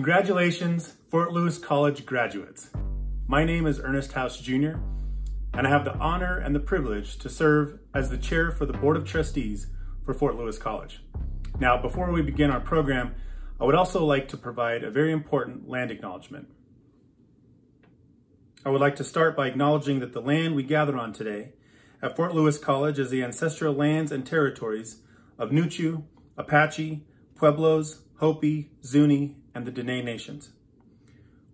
Congratulations, Fort Lewis College graduates. My name is Ernest House Jr., and I have the honor and the privilege to serve as the chair for the Board of Trustees for Fort Lewis College. Now, before we begin our program, I would also like to provide a very important land acknowledgement. I would like to start by acknowledging that the land we gather on today at Fort Lewis College is the ancestral lands and territories of Nuchu, Apache, Pueblos, Hopi, Zuni, and the Dene Nations.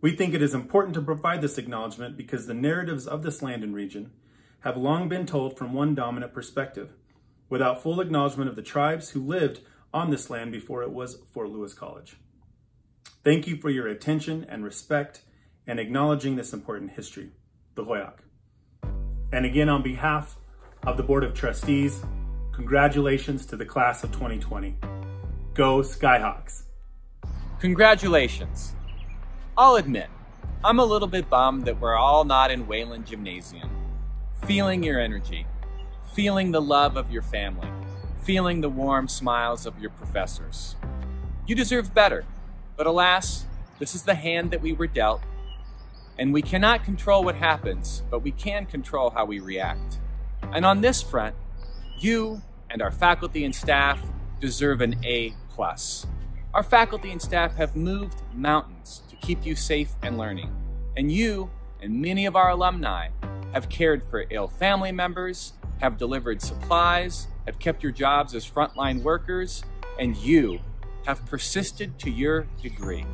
We think it is important to provide this acknowledgement because the narratives of this land and region have long been told from one dominant perspective, without full acknowledgement of the tribes who lived on this land before it was Fort Lewis College. Thank you for your attention and respect and acknowledging this important history, the Hoyak. And again, on behalf of the Board of Trustees, congratulations to the class of 2020. Go Skyhawks! Congratulations. I'll admit, I'm a little bit bummed that we're all not in Wayland Gymnasium, feeling your energy, feeling the love of your family, feeling the warm smiles of your professors. You deserve better, but alas, this is the hand that we were dealt, and we cannot control what happens, but we can control how we react. And on this front, you and our faculty and staff deserve an A+. Our faculty and staff have moved mountains to keep you safe and learning. And you and many of our alumni have cared for ill family members, have delivered supplies, have kept your jobs as frontline workers, and you have persisted to your degree.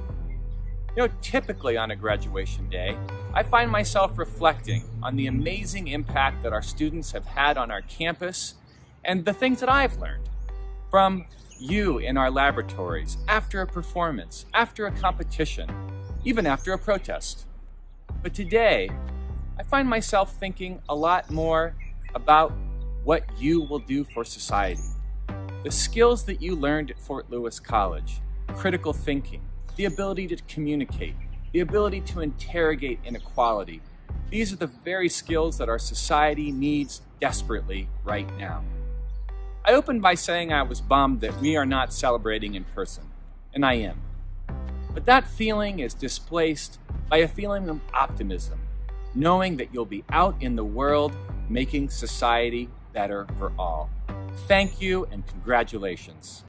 You know, typically on a graduation day, I find myself reflecting on the amazing impact that our students have had on our campus and the things that I've learned from you in our laboratories, after a performance, after a competition, even after a protest. But today, I find myself thinking a lot more about what you will do for society. The skills that you learned at Fort Lewis College, critical thinking, the ability to communicate, the ability to interrogate inequality, these are the very skills that our society needs desperately right now. I opened by saying I was bummed that we are not celebrating in person, and I am. But that feeling is displaced by a feeling of optimism, knowing that you'll be out in the world making society better for all. Thank you and congratulations.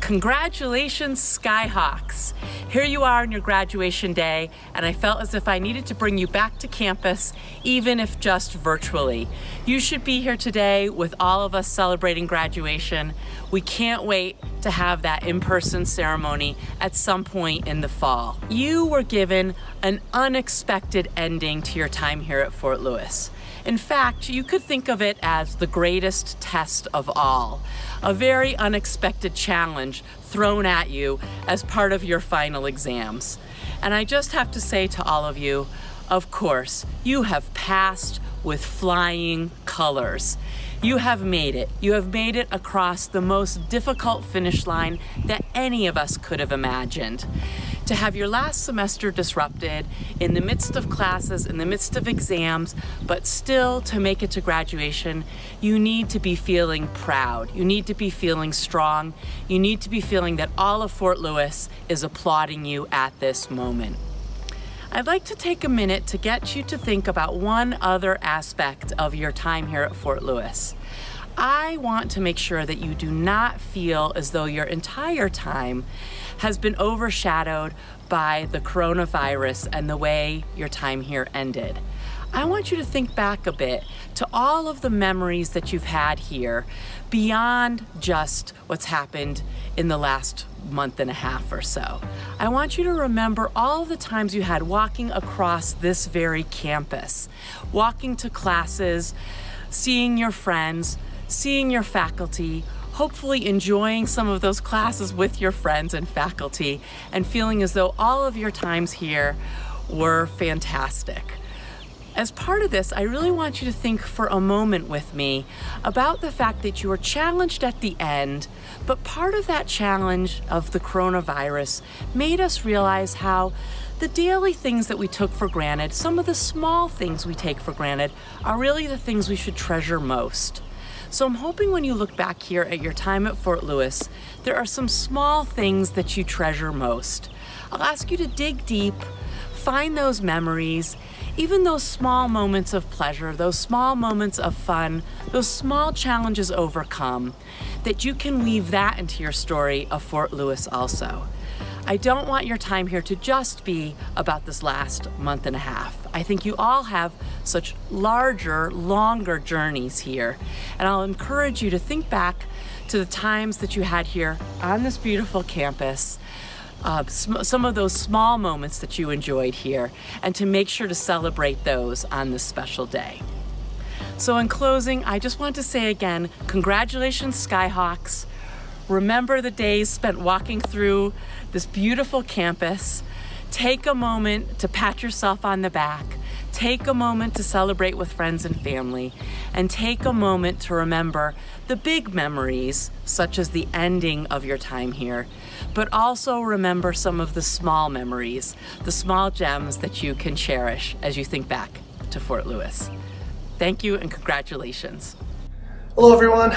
Congratulations, Skyhawks. Here you are on your graduation day, and I felt as if I needed to bring you back to campus, even if just virtually. You should be here today with all of us celebrating graduation. We can't wait to have that in-person ceremony at some point in the fall. You were given an unexpected ending to your time here at Fort Lewis. In fact, you could think of it as the greatest test of all, a very unexpected challenge thrown at you as part of your final exams. And I just have to say to all of you, of course, you have passed with flying colors. You have made it. You have made it across the most difficult finish line that any of us could have imagined. To have your last semester disrupted in the midst of classes, in the midst of exams, but still to make it to graduation, you need to be feeling proud. You need to be feeling strong. You need to be feeling that all of Fort Lewis is applauding you at this moment. I'd like to take a minute to get you to think about one other aspect of your time here at Fort Lewis. I want to make sure that you do not feel as though your entire time has been overshadowed by the coronavirus and the way your time here ended. I want you to think back a bit to all of the memories that you've had here beyond just what's happened in the last month and a half or so. I want you to remember all the times you had walking across this very campus, walking to classes, seeing your friends, seeing your faculty, hopefully enjoying some of those classes with your friends and faculty, and feeling as though all of your times here were fantastic. As part of this, I really want you to think for a moment with me about the fact that you were challenged at the end, but part of that challenge of the coronavirus made us realize how the daily things that we took for granted, some of the small things we take for granted, are really the things we should treasure most. So I'm hoping when you look back here at your time at Fort Lewis, there are some small things that you treasure most. I'll ask you to dig deep, find those memories, even those small moments of pleasure, those small moments of fun, those small challenges overcome, that you can weave that into your story of Fort Lewis also. I don't want your time here to just be about this last month and a half. I think you all have such larger, longer journeys here. And I'll encourage you to think back to the times that you had here on this beautiful campus, some of those small moments that you enjoyed here, and to make sure to celebrate those on this special day. So in closing, I just want to say again, congratulations, Skyhawks. Remember the days spent walking through this beautiful campus. Take a moment to pat yourself on the back. Take a moment to celebrate with friends and family. And take a moment to remember the big memories, such as the ending of your time here. But also remember some of the small memories, the small gems that you can cherish as you think back to Fort Lewis. Thank you and congratulations. Hello everyone,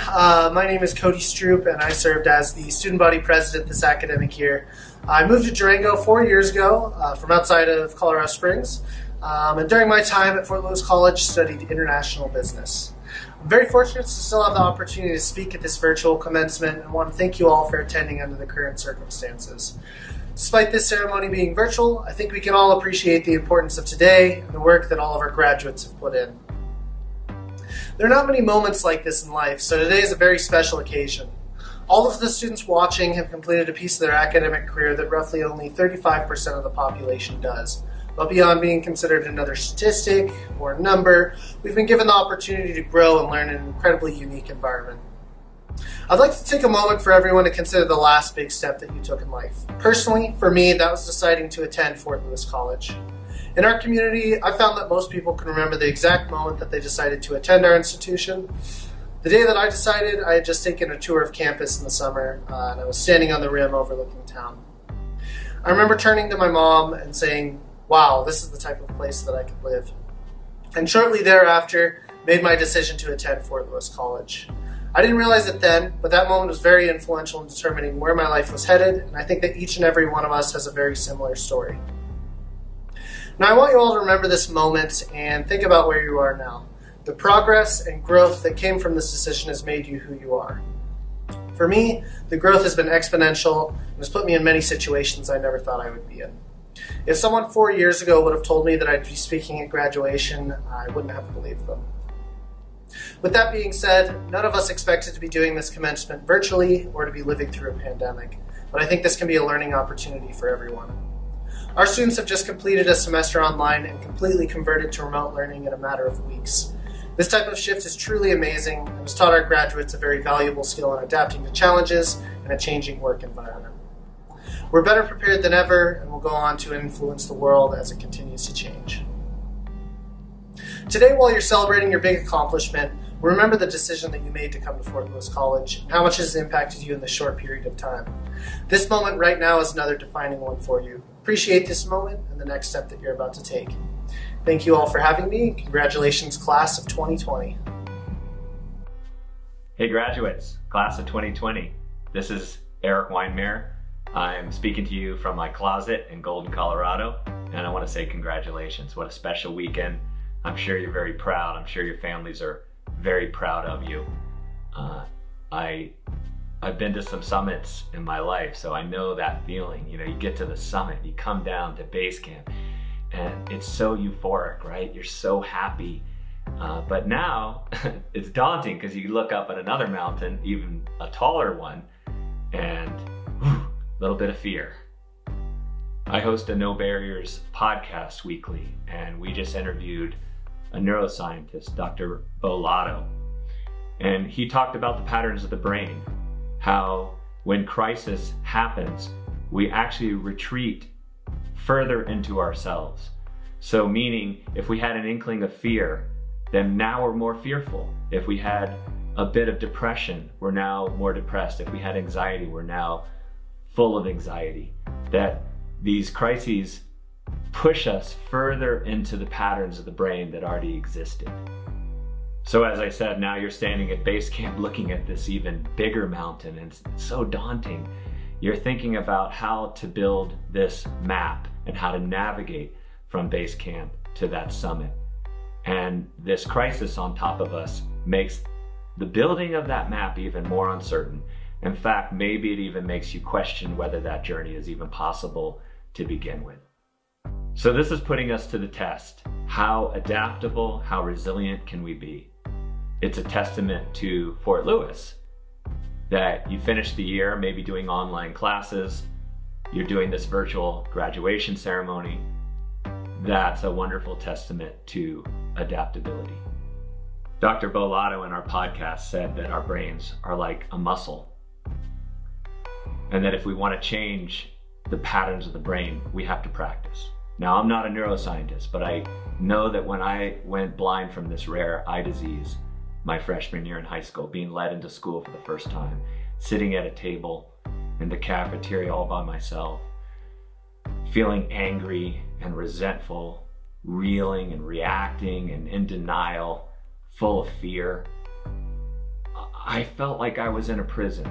my name is Cody Stroop and I served as the student body president this academic year. I moved to Durango 4 years ago from outside of Colorado Springs, and during my time at Fort Lewis College studied international business. I'm very fortunate to still have the opportunity to speak at this virtual commencement and want to thank you all for attending under the current circumstances. Despite this ceremony being virtual, I think we can all appreciate the importance of today and the work that all of our graduates have put in. There are not many moments like this in life, so today is a very special occasion. All of the students watching have completed a piece of their academic career that roughly only 35% of the population does. But beyond being considered another statistic or number, we've been given the opportunity to grow and learn in an incredibly unique environment. I'd like to take a moment for everyone to consider the last big step that you took in life. Personally, for me, that was deciding to attend Fort Lewis College. In our community, I found that most people can remember the exact moment that they decided to attend our institution. The day that I decided, I had just taken a tour of campus in the summer, and I was standing on the rim overlooking town. I remember turning to my mom and saying, "Wow, this is the type of place that I could live." And shortly thereafter, made my decision to attend Fort Lewis College. I didn't realize it then, but that moment was very influential in determining where my life was headed, and I think that each and every one of us has a very similar story. Now I want you all to remember this moment and think about where you are now. The progress and growth that came from this decision has made you who you are. For me, the growth has been exponential and has put me in many situations I never thought I would be in. If someone 4 years ago would have told me that I'd be speaking at graduation, I wouldn't have believed them. With that being said, none of us expected to be doing this commencement virtually or to be living through a pandemic, but I think this can be a learning opportunity for everyone. Our students have just completed a semester online and completely converted to remote learning in a matter of weeks. This type of shift is truly amazing and has taught our graduates a very valuable skill in adapting to challenges in a changing work environment. We're better prepared than ever and will go on to influence the world as it continues to change. Today, while you're celebrating your big accomplishment, remember the decision that you made to come to Fort Lewis College and how much it has impacted you in this short period of time. This moment right now is another defining one for you. Appreciate this moment and the next step that you're about to take. Thank you all for having me. Congratulations, class of 2020. Hey graduates, class of 2020. This is Eric Weinmeier. I'm speaking to you from my closet in Golden, Colorado, and I want to say congratulations. What a special weekend. I'm sure you're very proud. I'm sure your families are very proud of you. I've been to some summits in my life, so I know that feeling. You know, you get to the summit, you come down to base camp, and it's so euphoric, right? You're so happy. But now it's daunting because you look up at another mountain, even a taller one, and a little bit of fear. I host a No Barriers podcast weekly, and we just interviewed a neuroscientist, Dr. Bo Lotto, and he talked about the patterns of the brain, how when crisis happens, we actually retreat further into ourselves. So meaning, if we had an inkling of fear, then now we're more fearful. If we had a bit of depression, we're now more depressed. If we had anxiety, we're now full of anxiety. That these crises push us further into the patterns of the brain that already existed. So as I said, now you're standing at base camp looking at this even bigger mountain, and it's so daunting. You're thinking about how to build this map and how to navigate from base camp to that summit. And this crisis on top of us makes the building of that map even more uncertain. In fact, maybe it even makes you question whether that journey is even possible to begin with. So this is putting us to the test. How adaptable, how resilient can we be? It's a testament to Fort Lewis that you finish the year maybe doing online classes, you're doing this virtual graduation ceremony. That's a wonderful testament to adaptability. Dr. Bo Lotto in our podcast said that our brains are like a muscle, and that if we want to change the patterns of the brain, we have to practice. Now, I'm not a neuroscientist, but I know that when I went blind from this rare eye disease my freshman year in high school, being led into school for the first time, sitting at a table in the cafeteria all by myself, feeling angry and resentful, reeling and reacting and in denial, full of fear, I felt like I was in a prison.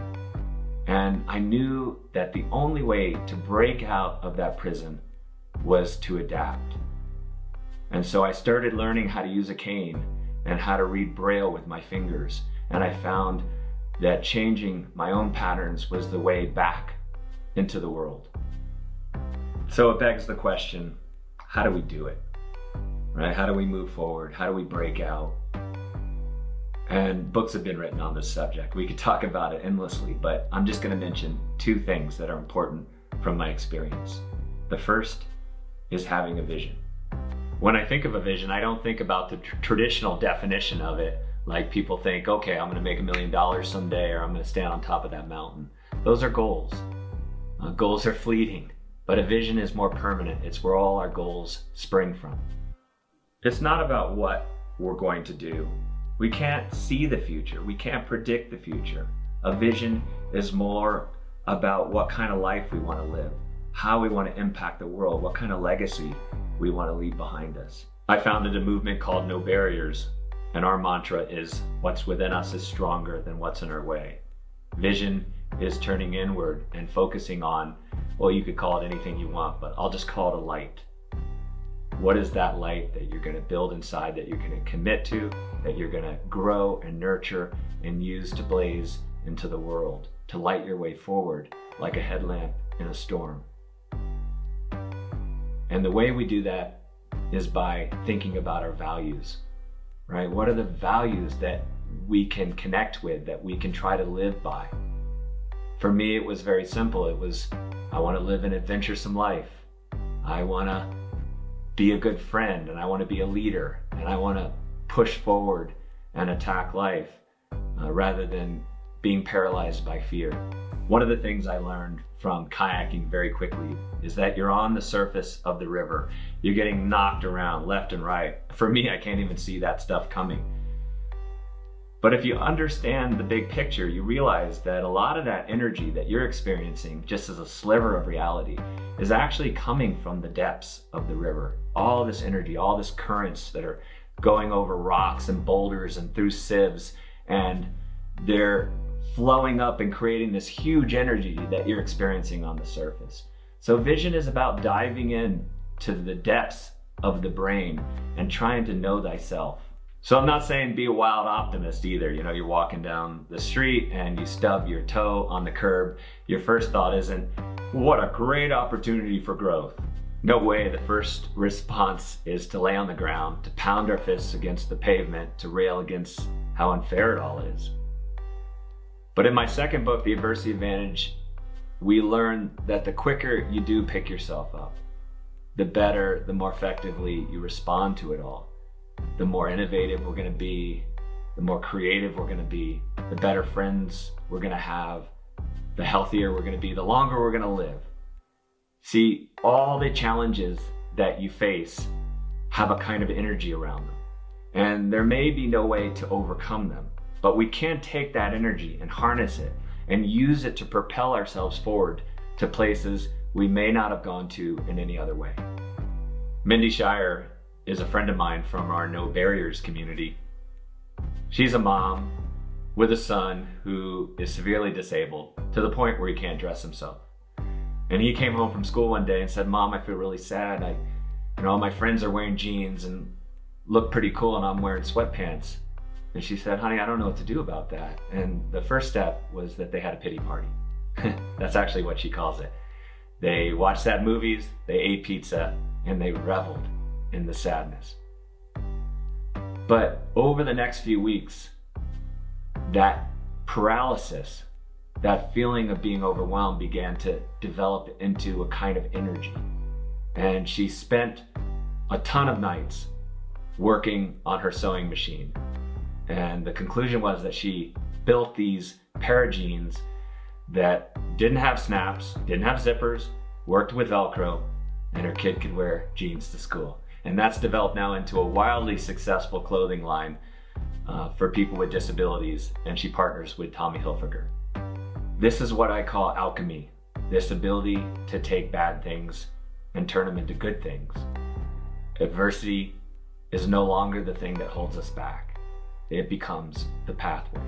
And I knew that the only way to break out of that prison was to adapt. And so I started learning how to use a cane and how to read Braille with my fingers. And I found that changing my own patterns was the way back into the world. So it begs the question, how do we do it? Right? How do we move forward? How do we break out? And books have been written on this subject. We could talk about it endlessly, but I'm just going to mention two things that are important from my experience. The first is having a vision. When I think of a vision, I don't think about the traditional definition of it, like people think, okay, I'm going to make $1 million someday, or I'm going to stand on top of that mountain. Those are goals. Goals are fleeting, but a vision is more permanent. It's where all our goals spring from. It's not about what we're going to do. We can't see the future. We can't predict the future. A vision is more about what kind of life we want to live, how we want to impact the world, what kind of legacy we want to leave behind us. I founded a movement called No Barriers, and our mantra is, what's within us is stronger than what's in our way. Vision is turning inward and focusing on, well, you could call it anything you want, but I'll just call it a light. What is that light that you're going to build inside, that you're going to commit to, that you're going to grow and nurture and use to blaze into the world, to light your way forward like a headlamp in a storm? And the way we do that is by thinking about our values, right? What are the values that we can connect with, that we can try to live by? For me, it was very simple. It was, I want to live an adventuresome life. I want to be a good friend, and I want to be a leader, and I want to push forward and attack life rather than being paralyzed by fear. One of the things I learned from kayaking very quickly is that you're on the surface of the river. You're getting knocked around left and right. For me, I can't even see that stuff coming. But if you understand the big picture, you realize that a lot of that energy that you're experiencing, just as a sliver of reality, is actually coming from the depths of the river. All this energy, all this currents that are going over rocks and boulders and through sieves, and they're flowing up and creating this huge energy that you're experiencing on the surface. So vision is about diving in to the depths of the brain and trying to know thyself. So I'm not saying be a wild optimist either. You know, you're walking down the street and you stub your toe on the curb. Your first thought isn't, what a great opportunity for growth. No way. The first response is to lay on the ground, to pound our fists against the pavement, to rail against how unfair it all is. But in my second book, The Adversity Advantage, we learn that the quicker you do pick yourself up, the better, the more effectively you respond to it all. The more innovative we're going to be, the more creative we're going to be, the better friends we're going to have, the healthier we're going to be, the longer we're going to live. See, all the challenges that you face have a kind of energy around them, and there may be no way to overcome them, but we can take that energy and harness it and use it to propel ourselves forward to places we may not have gone to in any other way. Mindy Shire is a friend of mine from our No Barriers community. She's a mom with a son who is severely disabled to the point where he can't dress himself. And he came home from school one day and said, "Mom, I feel really sad. All my friends are wearing jeans and look pretty cool, and I'm wearing sweatpants." And she said, "Honey, I don't know what to do about that." And the first step was that they had a pity party. That's actually what she calls it. They watched sad movies, they ate pizza, and they reveled in the sadness. But over the next few weeks, that paralysis, that feeling of being overwhelmed began to develop into a kind of energy. And she spent a ton of nights working on her sewing machine. And the conclusion was that she built these pair of jeans that didn't have snaps, didn't have zippers, worked with Velcro, and her kid could wear jeans to school. And that's developed now into a wildly successful clothing line for people with disabilities, and she partners with Tommy Hilfiger. This is what I call alchemy, this ability to take bad things and turn them into good things. Adversity is no longer the thing that holds us back. It becomes the pathway.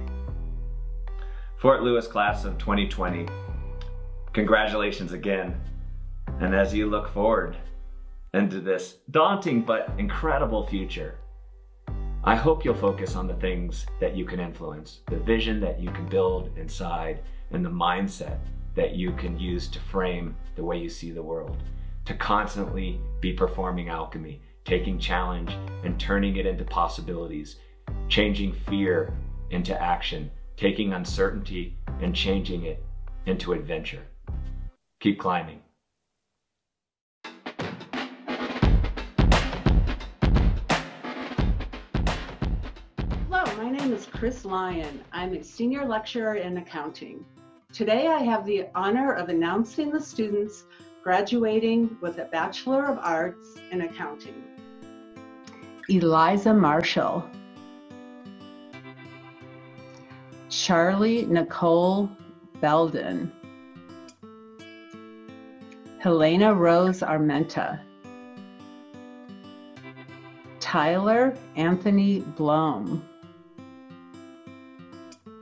Fort Lewis class of 2020, congratulations again. And as you look forward into this daunting but incredible future, I hope you'll focus on the things that you can influence, the vision that you can build inside, and the mindset that you can use to frame the way you see the world, to constantly be performing alchemy, taking challenge and turning it into possibilities, changing fear into action, taking uncertainty and changing it into adventure. Keep climbing. Hello, my name is Chris Lyon. I'm a senior lecturer in accounting. Today I have the honor of announcing the students graduating with a Bachelor of Arts in Accounting. Eliza Marshall, Charlie Nicole Belden, Helena Rose Armenta, Tyler Anthony Blom,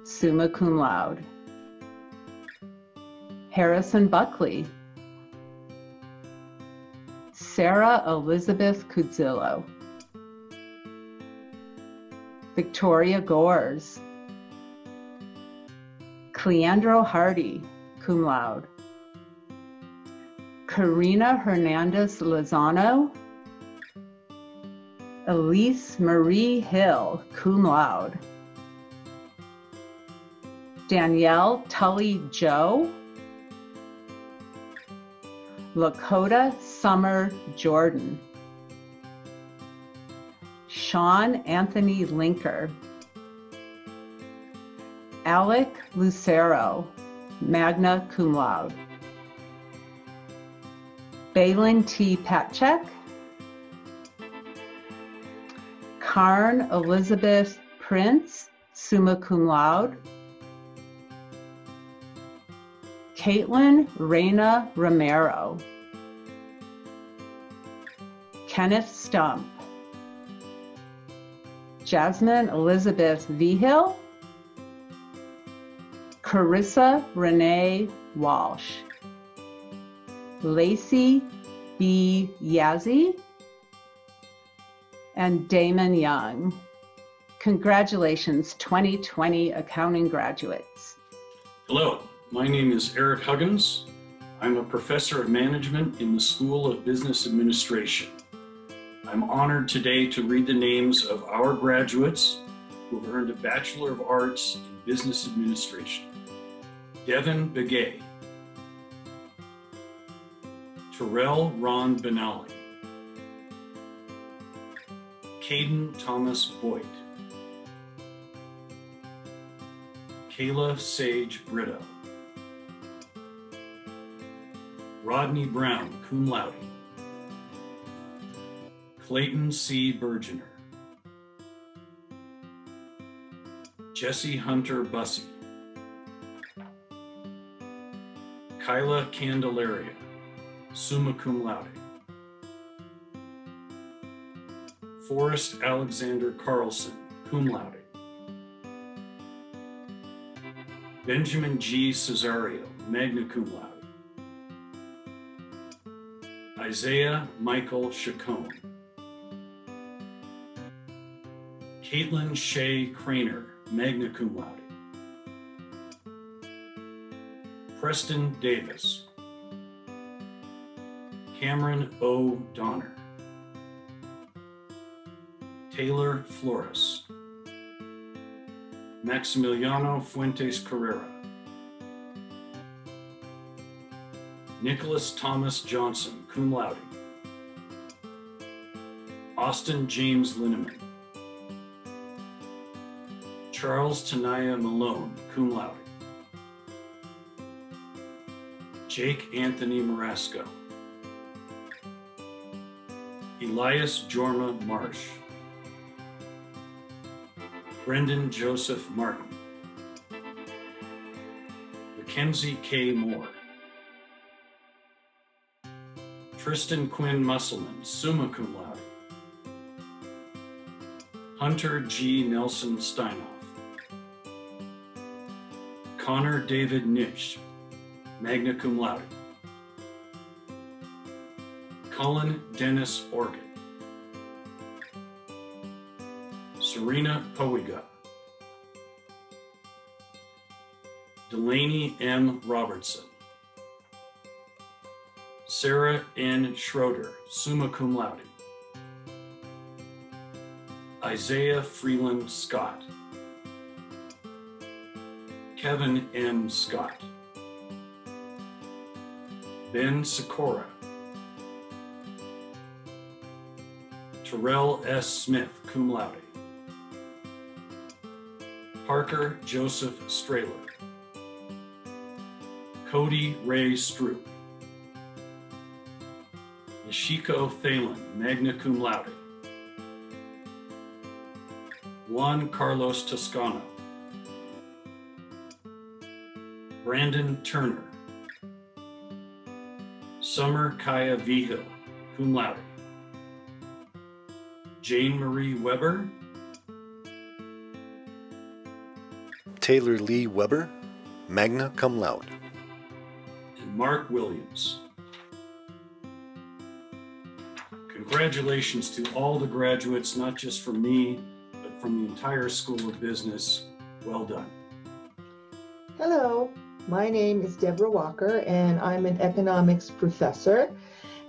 summa cum laude, Harrison Buckley, Sarah Elizabeth Cudzillo, Victoria Gores, Cleandro Hardy, cum laude, Karina Hernandez Lozano, Elise Marie Hill, cum laude, Danielle Tully Joe, Lakota Summer Jordan, Sean Anthony Linker, Alec Lucero, magna cum laude, Balin T. Patchek, Karn Elizabeth Prince, summa cum laude, Caitlin Reyna Romero, Kenneth Stump, Jasmine Elizabeth Vigil, Carissa Renee Walsh, Lacey B. Yazzie, and Damon Young. Congratulations, 2020 accounting graduates. Hello, my name is Eric Huggins. I'm a professor of management in the School of Business Administration. I'm honored today to read the names of our graduates who have earned a Bachelor of Arts in Business Administration. Devin Begay, Terrell Ron Benally, Caden Thomas Boyd, Kayla Sage Brito, Rodney Brown, cum laude, Clayton C. Bergener, Jesse Hunter Bussey, Kyla Candelaria, summa cum laude, Forrest Alexander Carlson, cum laude, Benjamin G. Cesario, magna cum laude. Isaiah Michael Chacon. Caitlin Shea Craner, magna cum laude. Preston Davis. Cameron O. Donner. Taylor Flores. Maximiliano Fuentes Carrera. Nicholas Thomas Johnson, cum laude. Austin James Linneman. Charles Tanaya Malone, cum laude. Jake Anthony Marasco. Elias Jorma Marsh. Brendan Joseph Martin. Mackenzie K. Moore. Tristan Quinn Musselman, summa cum laude. Hunter G. Nelson Steinoff. Connor David Nitsch, magna cum laude. Cullen Dennis Organ. Serena Powiga. Delaney M. Robertson. Sarah N. Schroeder, summa cum laude. Isaiah Freeland Scott. Kevin M. Scott. Ben Sikora. Terrell S. Smith, cum laude. Parker Joseph Strahler. Cody Ray Stroop. Nishiko Thalen, magna cum laude. Juan Carlos Toscano. Brandon Turner. Summer Kaya Vigil, cum laude. Jane Marie Weber. Taylor Lee Weber, magna cum laude. And Mark Williams. Congratulations to all the graduates, not just from me, but from the entire School of Business. Well done. Hello, my name is Deborah Walker, and I'm an economics professor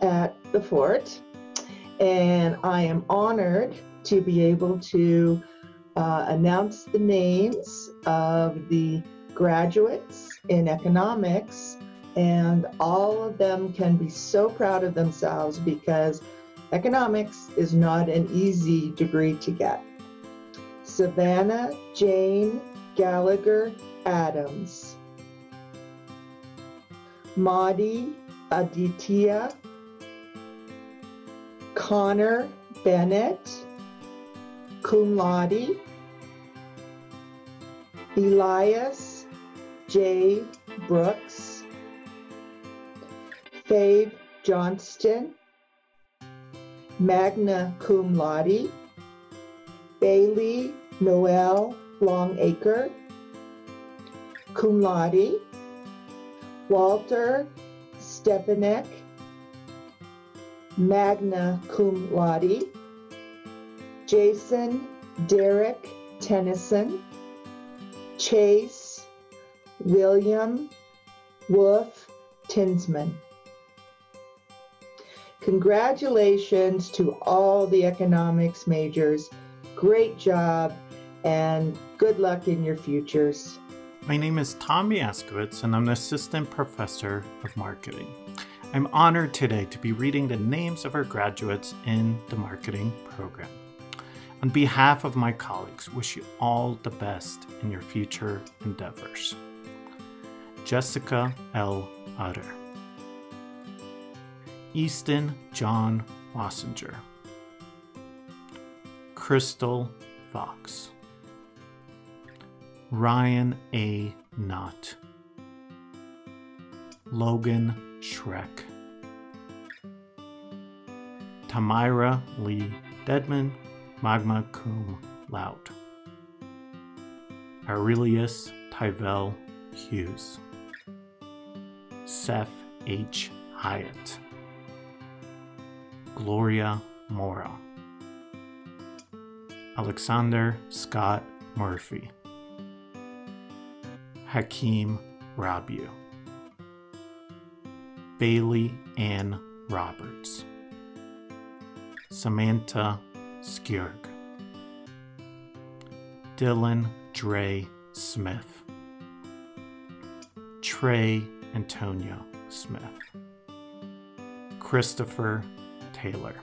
at the Fort. And I am honored to be able to announce the names of the graduates in economics, and all of them can be so proud of themselves because economics is not an easy degree to get. Savannah Jane Gallagher Adams. Madi Aditya. Connor Bennett, cum laude. Elias J. Brooks. Fabe Johnston, magna cum laude. Bailey Noel Longacre, cum laude. Walter Stepanek, magna cum laude. Jason Derek Tennyson. Chase William Wolf Tinsman. Congratulations to all the economics majors. Great job and good luck in your futures. My name is Tommy Askowitz and I'm an assistant professor of marketing. I'm honored today to be reading the names of our graduates in the marketing program. On behalf of my colleagues, wish you all the best in your future endeavors. Jessica L. Utter. Easton John Wassinger. Crystal Fox. Ryan A. Knott. Logan Schreck. Tamira Lee Dedman, magna cum laude. Aurelius Tyvel Hughes, Seth H. Hyatt, Gloria Mora, Alexander Scott Murphy, Hakeem Rabiu, Bailey Ann Roberts, Samantha Skjorg, Dylan Dre Smith, Trey Antonio Smith, Christopher Taylor.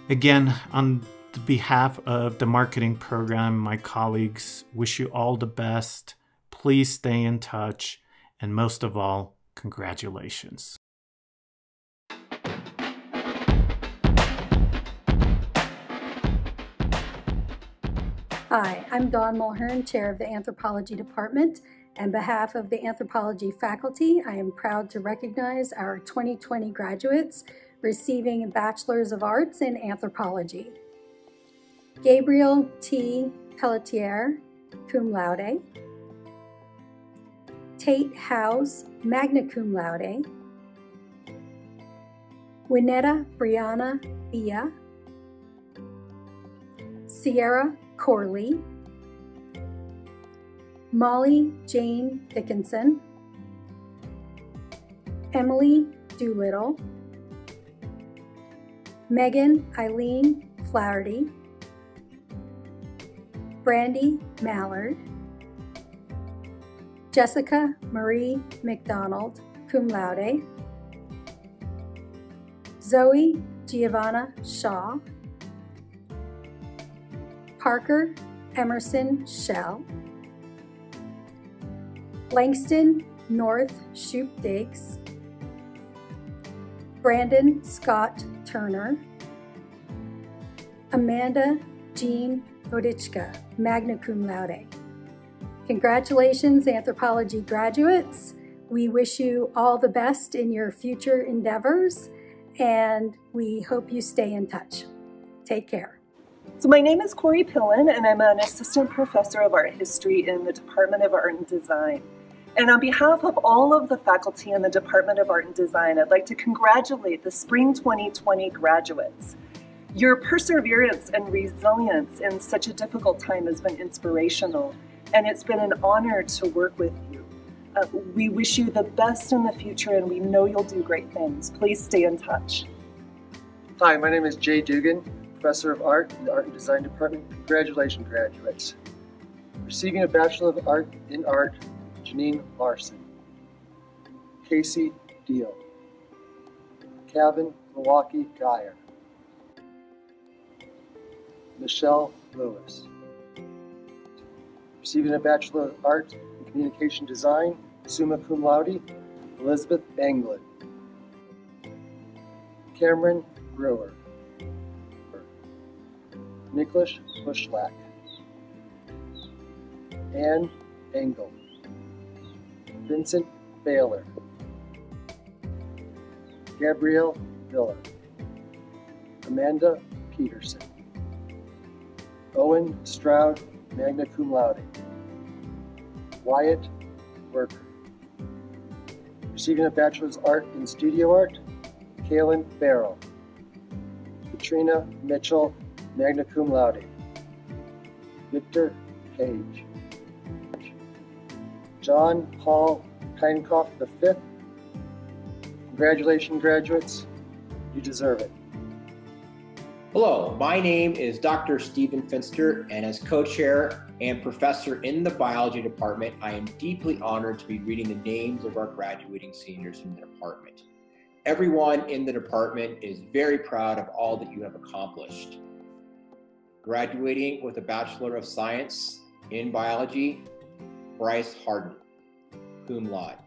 Again, on behalf of the marketing program, my colleagues wish you all the best. Please stay in touch, and most of all, congratulations. Hi, I'm Dawn Mulhern, Chair of the Anthropology Department. On behalf of the Anthropology faculty, I am proud to recognize our 2020 graduates receiving Bachelors of Arts in Anthropology. Gabriel T. Pelletier, cum laude. Tate Howes, magna cum laude. Winetta Brianna Bia. Sierra Corley, Molly Jane Dickinson, Emily Doolittle, Megan Eileen Flaherty, Brandy Mallard, Jessica Marie McDonald, cum laude, Zoe Giovanna Shaw, Parker Emerson Shell, Langston North Shoop Diggs, Brandon Scott Turner, Amanda Jean Vodichka, magna cum laude. Congratulations, Anthropology graduates. We wish you all the best in your future endeavors, and we hope you stay in touch. Take care. So my name is Corey Pillen, and I'm an assistant professor of art history in the Department of Art and Design. And on behalf of all of the faculty in the Department of Art and Design, I'd like to congratulate the Spring 2020 graduates. Your perseverance and resilience in such a difficult time has been inspirational, and it's been an honor to work with you. We wish you the best in the future, and we know you'll do great things. Please stay in touch. Hi, my name is Jay Dugan, Professor of Art in the Art and Design Department. Congratulations, graduates. Receiving a Bachelor of Art in Art, Janine Larson, Casey Deal, Kevin Milwaukee Geyer, Michelle Lewis. Receiving a Bachelor of Art in Communication Design, summa cum laude, Elizabeth Anglin, Cameron Brewer, Nicholas Bushlack, Anne Engel, Vincent Baylor, Gabrielle Miller, Amanda Peterson, Owen Stroud, magna cum laude, Wyatt Worker. Receiving a Bachelor's Art in Studio Art, Kaylin Farrell, Katrina Mitchell, magna cum laude, Victor Page, John Paul Pinecoff V. Congratulations, graduates. You deserve it. Hello, my name is Dr. Stephen Finster, and as co-chair and professor in the biology department, I am deeply honored to be reading the names of our graduating seniors in the department. Everyone in the department is very proud of all that you have accomplished. Graduating with a Bachelor of Science in Biology, Bryce Harden, cum laude.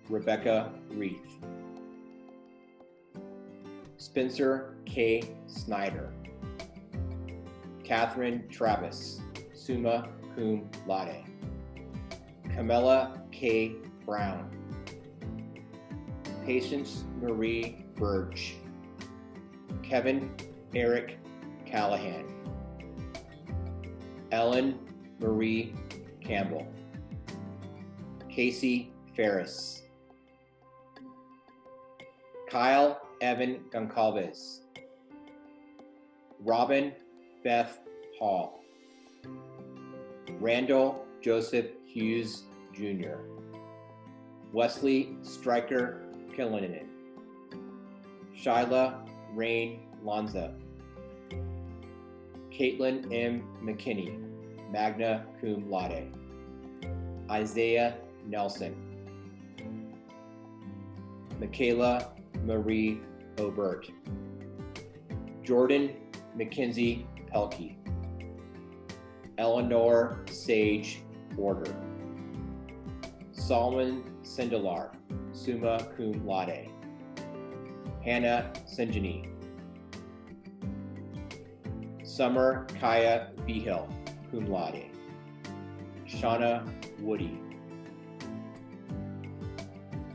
Rebecca Reith. Spencer K. Snyder. Catherine Travis, summa cum laude. Camilla K. Brown. Patience Marie Burge. Kevin Eric Callahan. Ellen Marie Campbell, Casey Ferris. Kyle Evan Goncalves. Robin Beth Hall. Randall Joseph Hughes Jr. Wesley Stryker Killinen. Shyla Rain Lanza. Caitlin M. McKinney, magna cum laude. Isaiah Nelson. Michaela Marie Obert. Jordan Mackenzie Pelkey. Eleanor Sage Order. Solomon Sindelar, summa cum laude. Hannah Sinjani. Summer Kaya Behill, cum laude. Shauna Woody.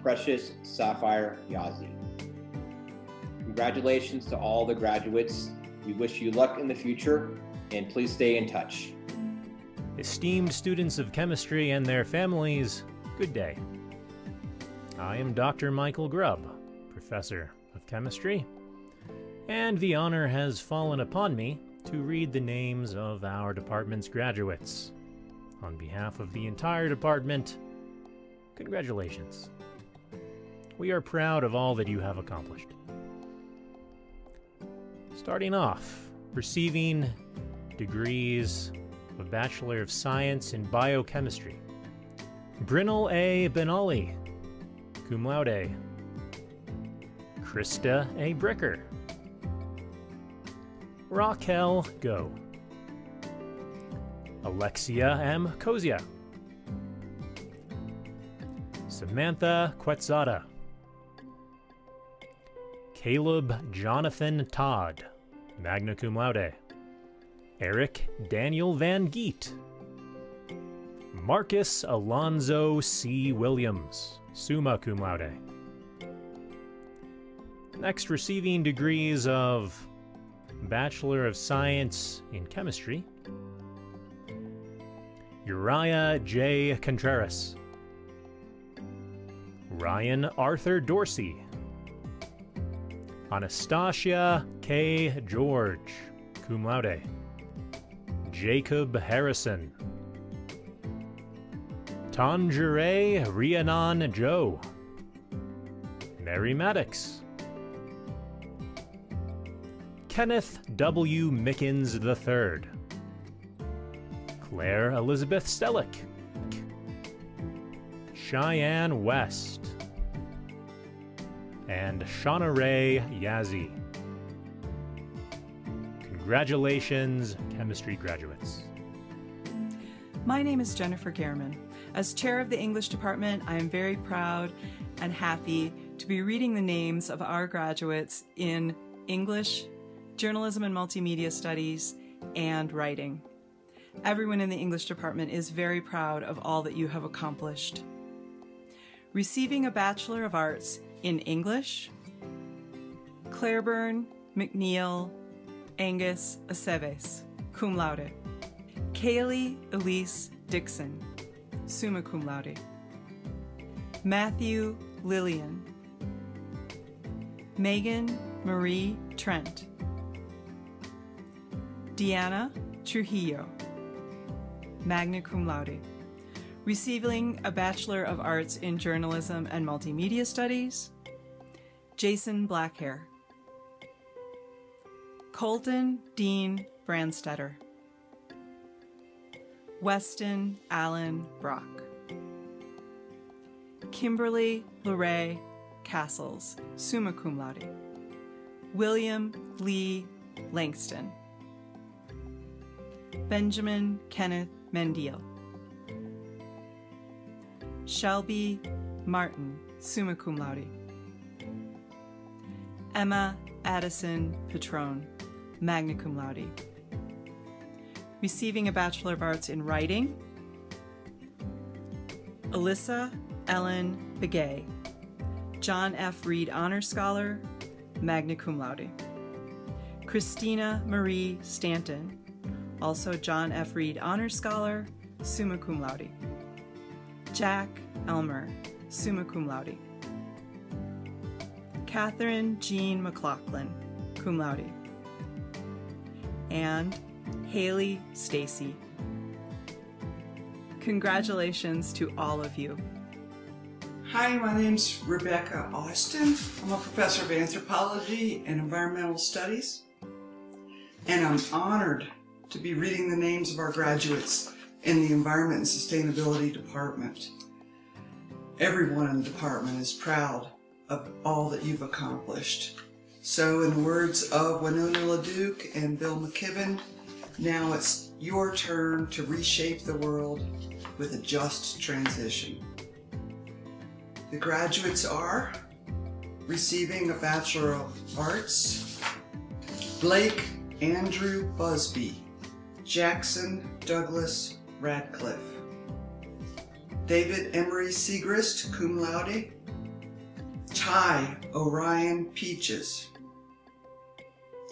Precious Sapphire Yazi. Congratulations to all the graduates. We wish you luck in the future, and please stay in touch. Esteemed students of chemistry and their families, good day. I am Dr. Michael Grubb, Professor of Chemistry, and the honor has fallen upon me to read the names of our department's graduates. On behalf of the entire department, congratulations. We are proud of all that you have accomplished. Starting off, receiving degrees of Bachelor of Science in Biochemistry, Brynel A. Benali, cum laude. Krista A. Bricker. Raquel Go. Alexia M. Kozia. Samantha Quetzada. Caleb Jonathan Todd, magna cum laude. Eric Daniel Van Geet. Marcus Alonzo C. Williams, summa cum laude. Next, receiving degrees of Bachelor of Science in Chemistry, Uriah J. Contreras. Ryan Arthur Dorsey. Anastasia K. George, cum laude. Jacob Harrison. Tanjure Rhiannon Joe. Mary Maddox. Kenneth W. Mickens III. Claire Elizabeth Stellick. Cheyenne West. And Shauna Ray Yazzie. Congratulations, chemistry graduates. My name is Jennifer Gehrman. As chair of the English department, I am very proud and happy to be reading the names of our graduates in English, Journalism and Multimedia Studies, and Writing. Everyone in the English department is very proud of all that you have accomplished. Receiving a Bachelor of Arts in English, Claiborne McNeil Angus Aceves, cum laude. Kaylee Elise Dixon, summa cum laude. Matthew Lillian. Megan Marie Trent. Deanna Trujillo, magna cum laude. Receiving a Bachelor of Arts in Journalism and Multimedia Studies, Jason Blackhair. Colton Dean Brandstetter. Weston Allen Brock. Kimberly Lorraine Castles, summa cum laude. William Lee Langston. Benjamin Kenneth Mendiel. Shelby Martin, summa cum laude. Emma Addison Petrone, magna cum laude. Receiving a Bachelor of Arts in Writing, Alyssa Ellen Begay. John F. Reed Honor Scholar, magna cum laude. Christina Marie Stanton, also John F. Reed Honor Scholar, summa cum laude. Jack Elmer, summa cum laude. Catherine Jean McLaughlin, cum laude. And Haley Stacy. Congratulations to all of you. Hi, my name's Rebecca Austin. I'm a professor of anthropology and environmental studies, and I'm honored to be reading the names of our graduates in the Environment and Sustainability Department. Everyone in the department is proud of all that you've accomplished. So in the words of Winona LaDuke and Bill McKibben, now it's your turn to reshape the world with a just transition. The graduates are receiving a Bachelor of Arts, Blake Andrew Busby, Jackson Douglas Radcliffe, David Emery Segrist, cum laude, Ty Orion Peaches,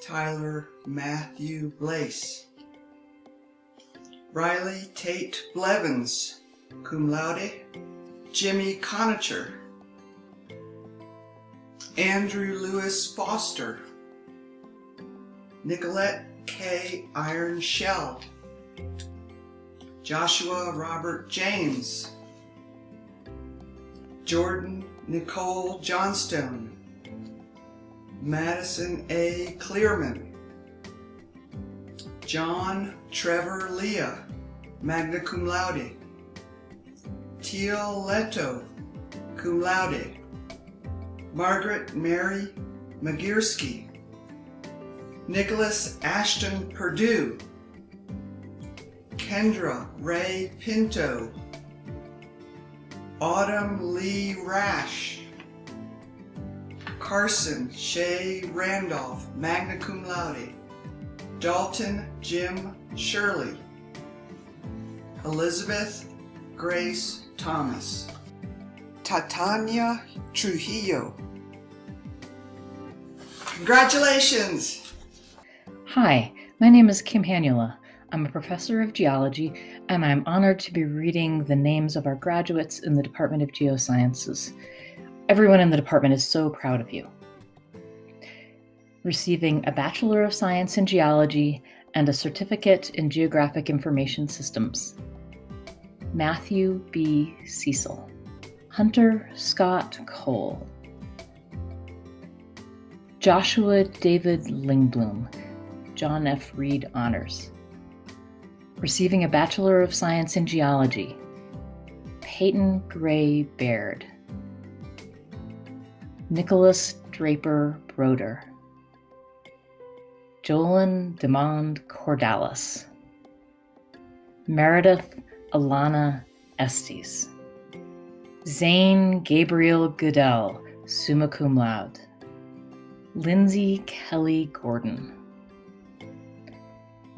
Tyler Matthew Blaise, Riley Tate Blevins, cum laude, Jimmy Conacher, Andrew Lewis Foster, Nicolette K. Iron Shell, Joshua Robert James, Jordan Nicole Johnstone, Madison A. Clearman, John Trevor Leah, magna cum laude, Teal Leto, cum laude, Margaret Mary Magierski, Nicholas Ashton Perdue, Kendra Ray Pinto, Autumn Lee Rash, Carson Shay Randolph, magna cum laude, Dalton Jim Shirley, Elizabeth Grace Thomas, Tatania Trujillo. Congratulations! Hi, my name is Kim Hanula. I'm a professor of geology, and I'm honored to be reading the names of our graduates in the Department of Geosciences. Everyone in the department is so proud of you. Receiving a Bachelor of Science in Geology and a Certificate in Geographic Information Systems. Matthew B. Cecil. Hunter Scott Cole. Joshua David Lingblom, John F. Reed Honors. Receiving a Bachelor of Science in Geology, Peyton Gray Baird. Nicholas Draper Broder. Jolyn Demond Cordalis. Meredith Alana Estes. Zane Gabriel Goodell, summa cum laude. Lindsay Kelly Gordon.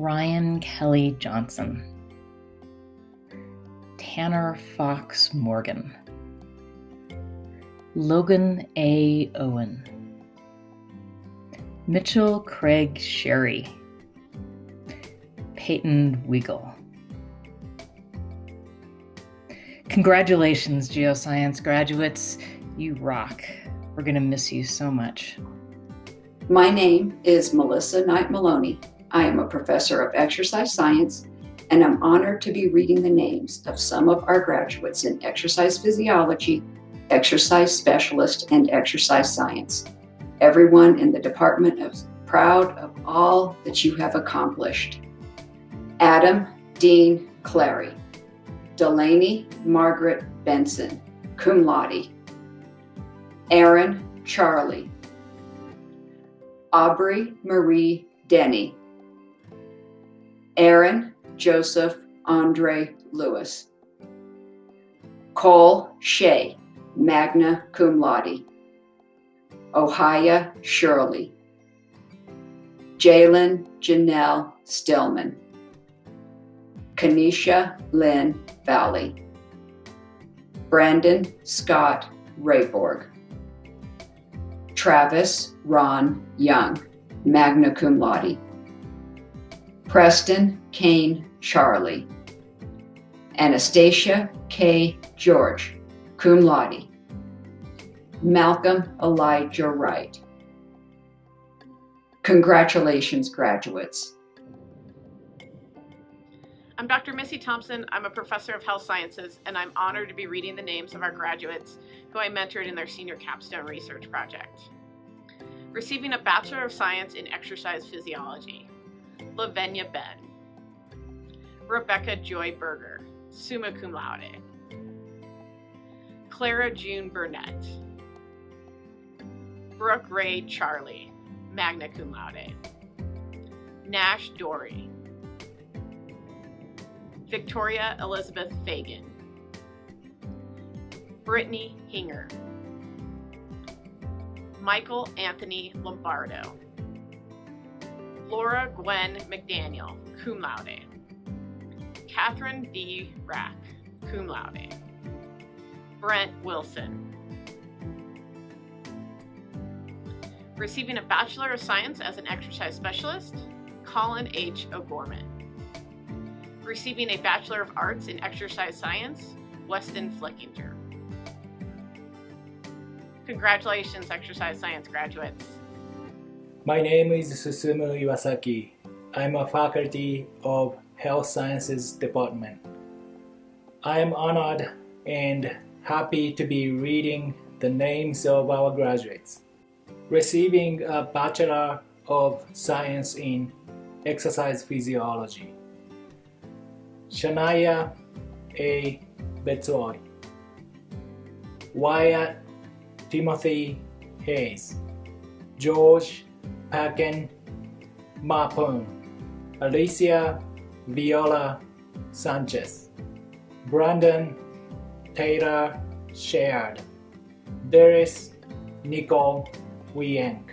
Ryan Kelly Johnson. Tanner Fox Morgan. Logan A. Owen. Mitchell Craig Sherry. Peyton Weigel. Congratulations, geoscience graduates. You rock. We're going to miss you so much. My name is Melissa Knight Maloney. I am a professor of exercise science, and I'm honored to be reading the names of some of our graduates in exercise physiology, exercise specialist, and exercise science. Everyone in the department is proud of all that you have accomplished. Adam Dean Clary. Delaney Margaret Benson, cum laude. Aaron Charlie. Aubrey Marie Denny. Aaron Joseph Andre Lewis. Cole Shea, magna cum laude. Ohia Shirley. Jalen Janelle Stillman. Kanisha Lynn Valley. Brandon Scott Rayborg. Travis Ron Young, magna cum laude. Preston Kane Charlie. Anastasia K. George, cum laude. Malcolm Elijah Wright. Congratulations, graduates. I'm Dr. Missy Thompson. I'm a professor of health sciences, and I'm honored to be reading the names of our graduates who I mentored in their senior capstone research project. Receiving a Bachelor of Science in Exercise Physiology, Lavenia Ben. Rebecca Joy Berger, summa cum laude. Clara June Burnett. Brooke Ray Charlie, magna cum laude. Nash Dory. Victoria Elizabeth Fagan. Brittany Hinger. Michael Anthony Lombardo. Laura Gwen McDaniel, cum laude. Catherine D. Rack, cum laude. Brent Wilson. Receiving a Bachelor of Science as an Exercise Specialist, Colin H. O'Gorman. Receiving a Bachelor of Arts in Exercise Science, Weston Flickinger. Congratulations, Exercise Science graduates. My name is Susumu Iwasaki. I'm a faculty of Health Sciences Department. I am honored and happy to be reading the names of our graduates. Receiving a Bachelor of Science in Exercise Physiology, Shania A. Betzoy. Wyatt Timothy Hayes. George Packen Mapun. Alicia Viola Sanchez. Brandon Taylor Shared. Darius Nicole Wienk.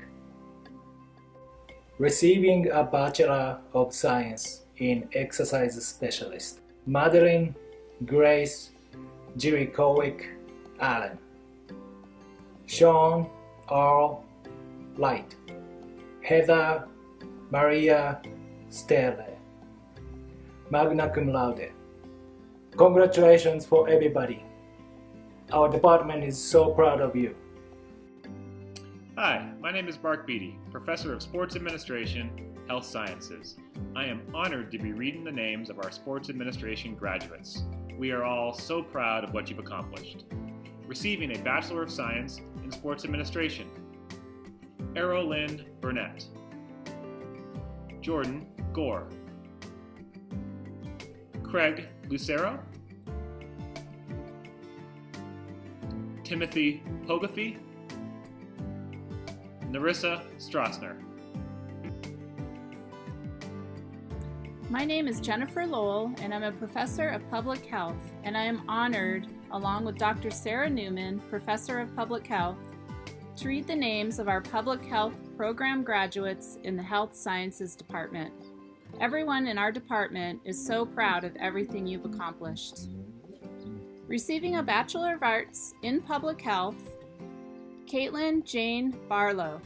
Receiving a Bachelor of Science in Exercise Specialist, Madeline Grace Jerichowick Allen. Sean R. Light. Heather Maria Sterle, magna cum laude. Congratulations for everybody. Our department is so proud of you. Hi, my name is Mark Beatty, Professor of Sports Administration, Health Sciences. I am honored to be reading the names of our Sports Administration graduates. We are all so proud of what you've accomplished. Receiving a Bachelor of Science in Sports Administration, Arrow Lynn Burnett. Jordan Gore. Craig Lucero. Timothy Hogathy. Narissa Strassner. My name is Jennifer Lowell, and I'm a professor of public health, and I am honored, along with Dr. Sarah Newman, professor of public health, to read the names of our public health program graduates in the Health Sciences Department. Everyone in our department is so proud of everything you've accomplished. Receiving a Bachelor of Arts in Public Health, Caitlin Jane Barlow,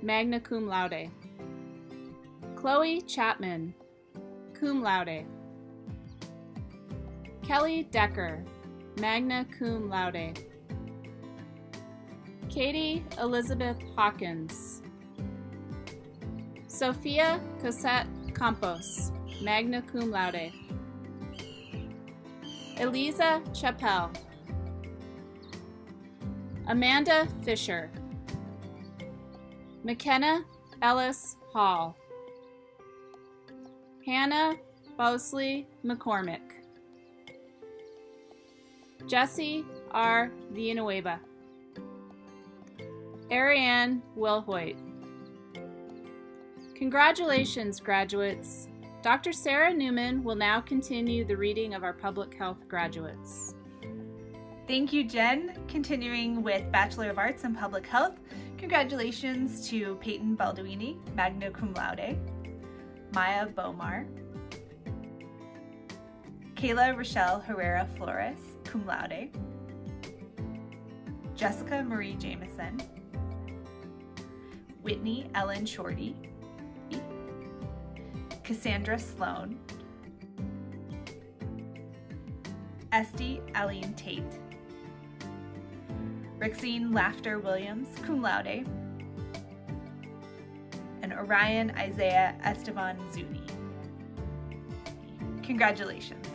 magna cum laude. Chloe Chapman, cum laude. Kelly Decker, magna cum laude. Katie Elizabeth Hawkins. Sophia Cosette Campos, magna cum laude. Eliza Chappelle. Amanda Fisher. McKenna Ellis Hall. Hannah Bosley McCormick. Jesse R. Villanueva. Ariane Wilhoit. Congratulations, graduates. Dr. Sarah Newman will now continue the reading of our public health graduates. Thank you, Jen. Continuing with Bachelor of Arts in Public Health, congratulations to Peyton Balduini, magna cum laude, Maya Bomar, Kayla Rochelle Herrera Flores, cum laude, Jessica Marie Jameson, Whitney Ellen Shorty, Cassandra Sloan, Esty Aline Tate, Rixine Laughter Williams, cum laude, and Orion Isaiah Esteban Zuni. Congratulations.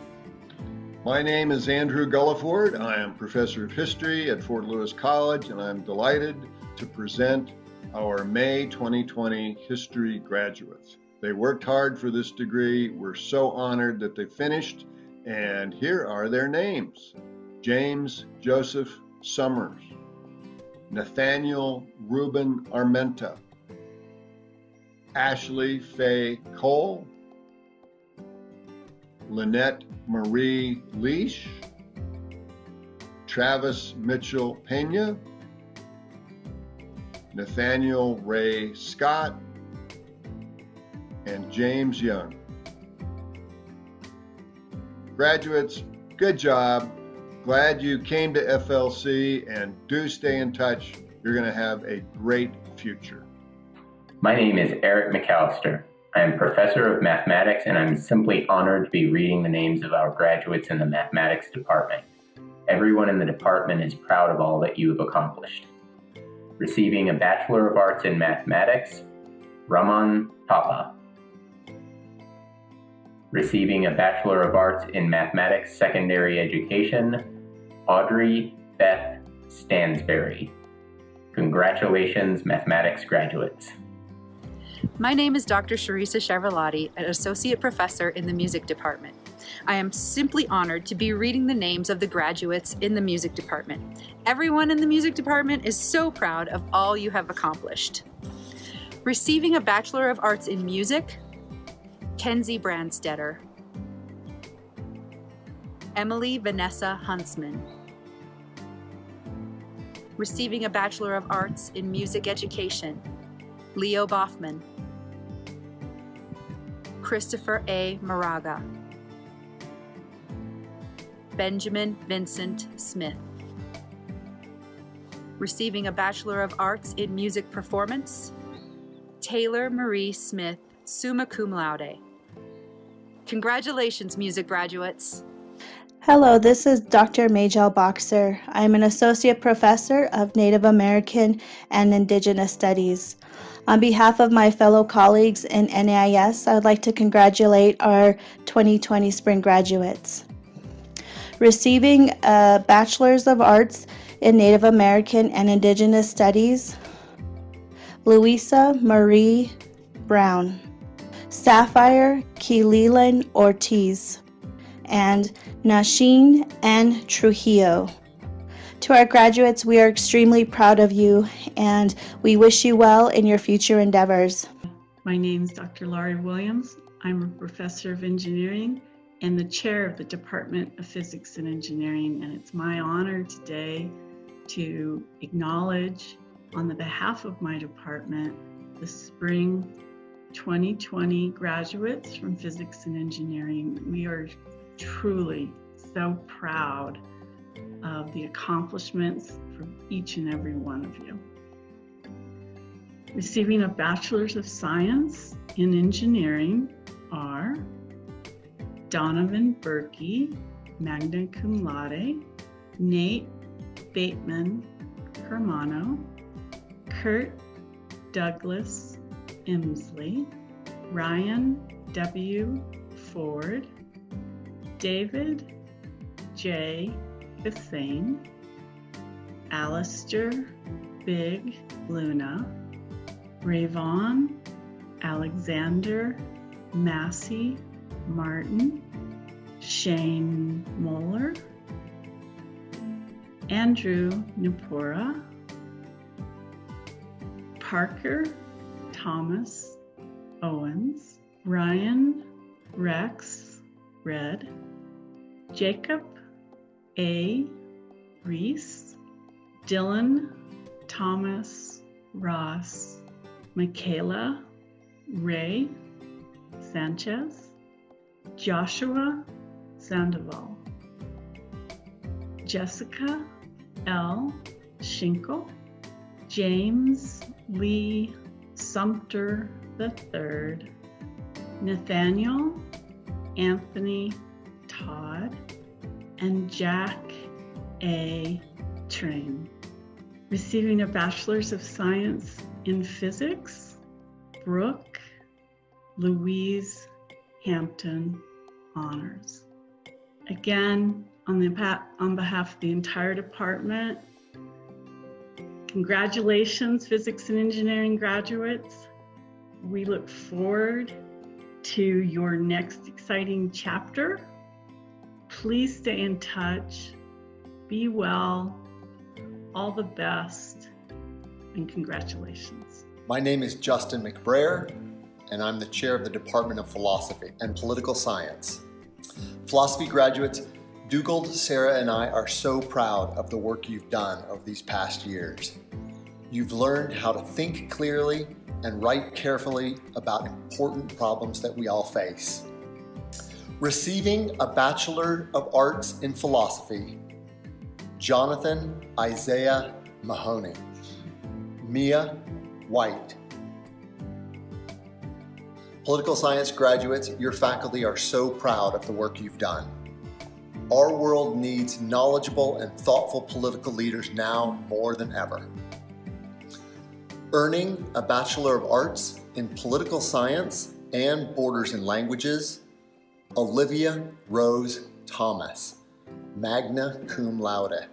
My name is Andrew Gulliford. I am Professor of History at Fort Lewis College, and I'm delighted to present our May 2020 history graduates. They worked hard for this degree. We're so honored that they finished, and here are their names. James Joseph Summers, Nathaniel Ruben Armenta, Ashley Faye Cole, Lynette Marie Leash, Travis Mitchell Pena, Nathaniel Ray Scott, and James Young. Graduates, good job. Glad you came to FLC, and do stay in touch. You're going to have a great future. My name is Eric McAllister. I am Professor of Mathematics, and I'm simply honored to be reading the names of our graduates in the Mathematics Department. Everyone in the department is proud of all that you have accomplished. Receiving a Bachelor of Arts in Mathematics, Raman Papa. Receiving a Bachelor of Arts in Mathematics Secondary Education, Audrey Beth Stansberry. Congratulations, mathematics graduates. My name is Dr. Sharisa Chavalati, an Associate Professor in the Music Department. I am simply honored to be reading the names of the graduates in the Music Department. Everyone in the Music Department is so proud of all you have accomplished. Receiving a Bachelor of Arts in Music, Kenzie Brandstetter. Emily Vanessa Huntsman. Receiving a Bachelor of Arts in Music Education, Leo Boffman. Christopher A. Moraga. Benjamin Vincent Smith. Receiving a Bachelor of Arts in Music Performance, Taylor Marie Smith, summa cum laude. Congratulations, music graduates. Hello, this is Dr. Majel Boxer. I'm an Associate Professor of Native American and Indigenous Studies. On behalf of my fellow colleagues in NAIS, I would like to congratulate our 2020 spring graduates. Receiving a Bachelor's of Arts in Native American and Indigenous Studies, Louisa Marie Brown, Sapphire Kililan Ortiz, and Nasheen N. Trujillo. To our graduates, we are extremely proud of you, and we wish you well in your future endeavors. My name is Dr. Laurie Williams. I'm a professor of engineering and the chair of the Department of Physics and Engineering, and it's my honor today to acknowledge, on the behalf of my department, the spring 2020 graduates from Physics and Engineering. We are truly so proud of the accomplishments for each and every one of you. Receiving a Bachelor's of Science in Engineering are Donovan Berkey, magna cum laude, Nate Bateman Hermano, Kurt Douglas Imsley, Ryan W. Ford, David J. Hussain, Alistair Big Luna, Rayvon Alexander Massey Martin, Shane Moeller, Andrew Nupura, Parker Thomas Owens, Ryan Rex Red, Jacob A. Reese, Dylan Thomas Ross, Michaela Ray Sanchez, Joshua Sandoval, Jessica L. Schinkel, James Lee Sumter III, Nathaniel Anthony Todd, and Jack A. Train. Receiving a Bachelor's of Science in Physics, Brooke Louise Hampton Honors. Again, on behalf of the entire department, congratulations, physics and engineering graduates. We look forward to your next exciting chapter. Please stay in touch. Be well. All the best, and congratulations. My name is Justin McBrayer, and I'm the chair of the Department of Philosophy and Political Science. Philosophy graduates, Dugald, Sarah, and I are so proud of the work you've done over these past years. You've learned how to think clearly and write carefully about important problems that we all face. Receiving a Bachelor of Arts in Philosophy, Jonathan Isaiah Mahoney. Mia White. Political science graduates, your faculty are so proud of the work you've done. Our world needs knowledgeable and thoughtful political leaders now more than ever. Earning a Bachelor of Arts in Political Science and Borders and Languages, Olivia Rose Thomas, magna cum laude.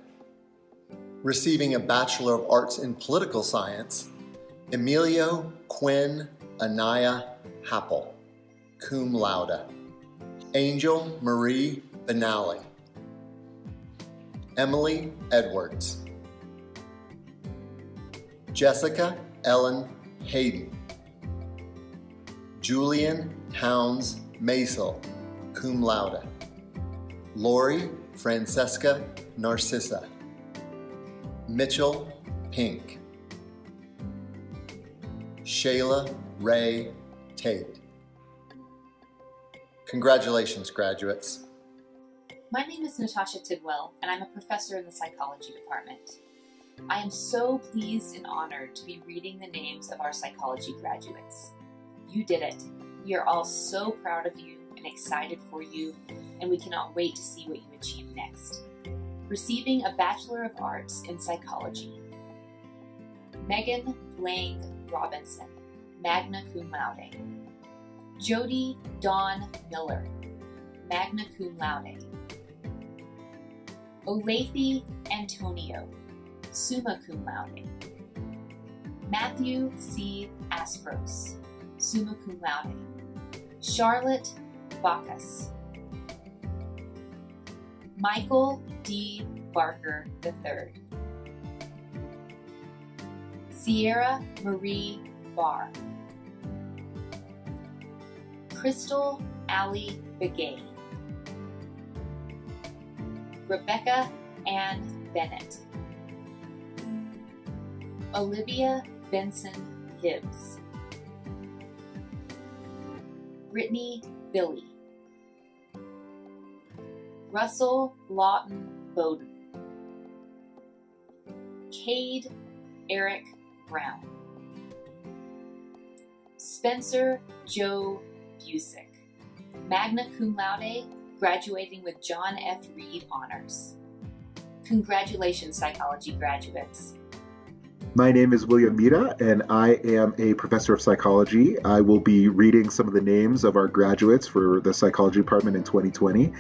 Receiving a Bachelor of Arts in Political Science, Emilio Quinn Anaya Happel, cum laude. Angel Marie Benally. Emily Edwards. Jessica Ellen Hayden. Julian Towns Maisel, cum laude. Lori Francesca Narcissa. Mitchell Pink. Shayla Ray Tate. Congratulations, graduates. My name is Natasha Tidwell, and I'm a professor in the psychology department. I am so pleased and honored to be reading the names of our psychology graduates. You did it. We are all so proud of you and excited for you, and we cannot wait to see what you achieve next. Receiving a Bachelor of Arts in Psychology, Megan Lang Robinson, magna cum laude. Jody Dawn Miller, magna cum laude. Olathe Antonio, summa cum laude. Matthew C. Aspros, summa cum laude. Charlotte Bacchus. Michael D. Barker III. Sierra Marie Barr. Crystal Allie Begay. Rebecca Ann Bennett. Olivia Benson Hibbs. Brittany Billy. Russell Lawton Bowden. Cade Eric Brown. Spencer Joe Busick, magna cum laude, graduating with John F. Reed Honors. Congratulations, psychology graduates. My name is William Mira, and I am a professor of psychology. I will be reading some of the names of our graduates for the psychology department in 2020.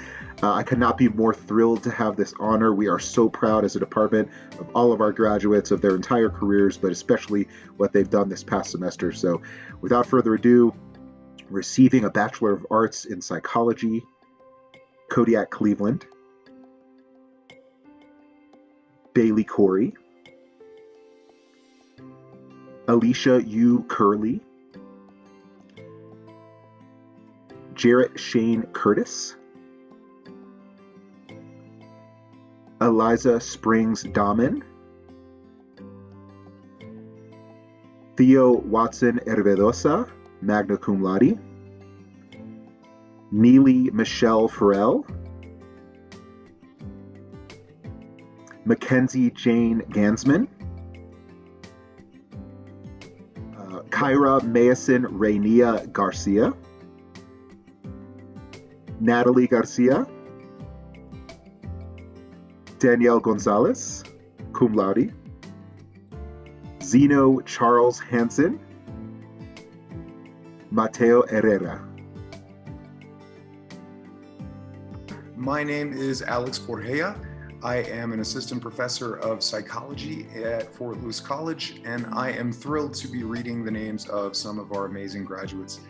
I could not be more thrilled to have this honor. We are so proud as a department of all of our graduates, of their entire careers, but especially what they've done this past semester. So without further ado, receiving a Bachelor of Arts in Psychology, Kodiak Cleveland. Bailey Corey. Alicia U. Curley. Jarrett Shane Curtis. Eliza Springs Dahmen. Theo Watson Hervedosa, magna cum laude. Neely Michelle Farrell. Mackenzie Jane Gansman. Kyra Mason Rainier Garcia. Natalie Garcia. Danielle Gonzalez, cum laude. Zeno Charles Hansen. Mateo Herrera. My name is Alex Borgea. I am an assistant professor of psychology at Fort Lewis College, and I am thrilled to be reading the names of some of our amazing graduates.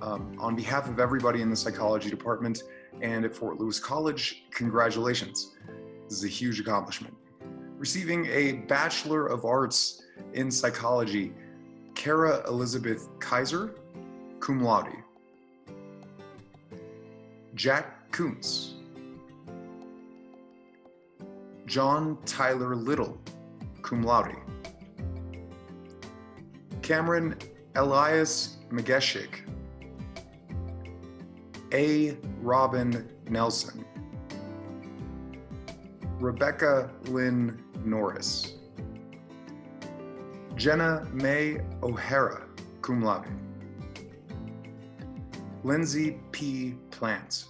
On behalf of everybody in the psychology department and at Fort Lewis College, congratulations. This is a huge accomplishment. Receiving a Bachelor of Arts in Psychology, Kara Elizabeth Kaiser, cum laude. Jack Kuntz. John Tyler Little, cum laude. Cameron Elias Mageshik. A. Robin Nelson. Rebecca Lynn Norris. Jenna May O'Hara, cum laude. Lindsay P. Plant,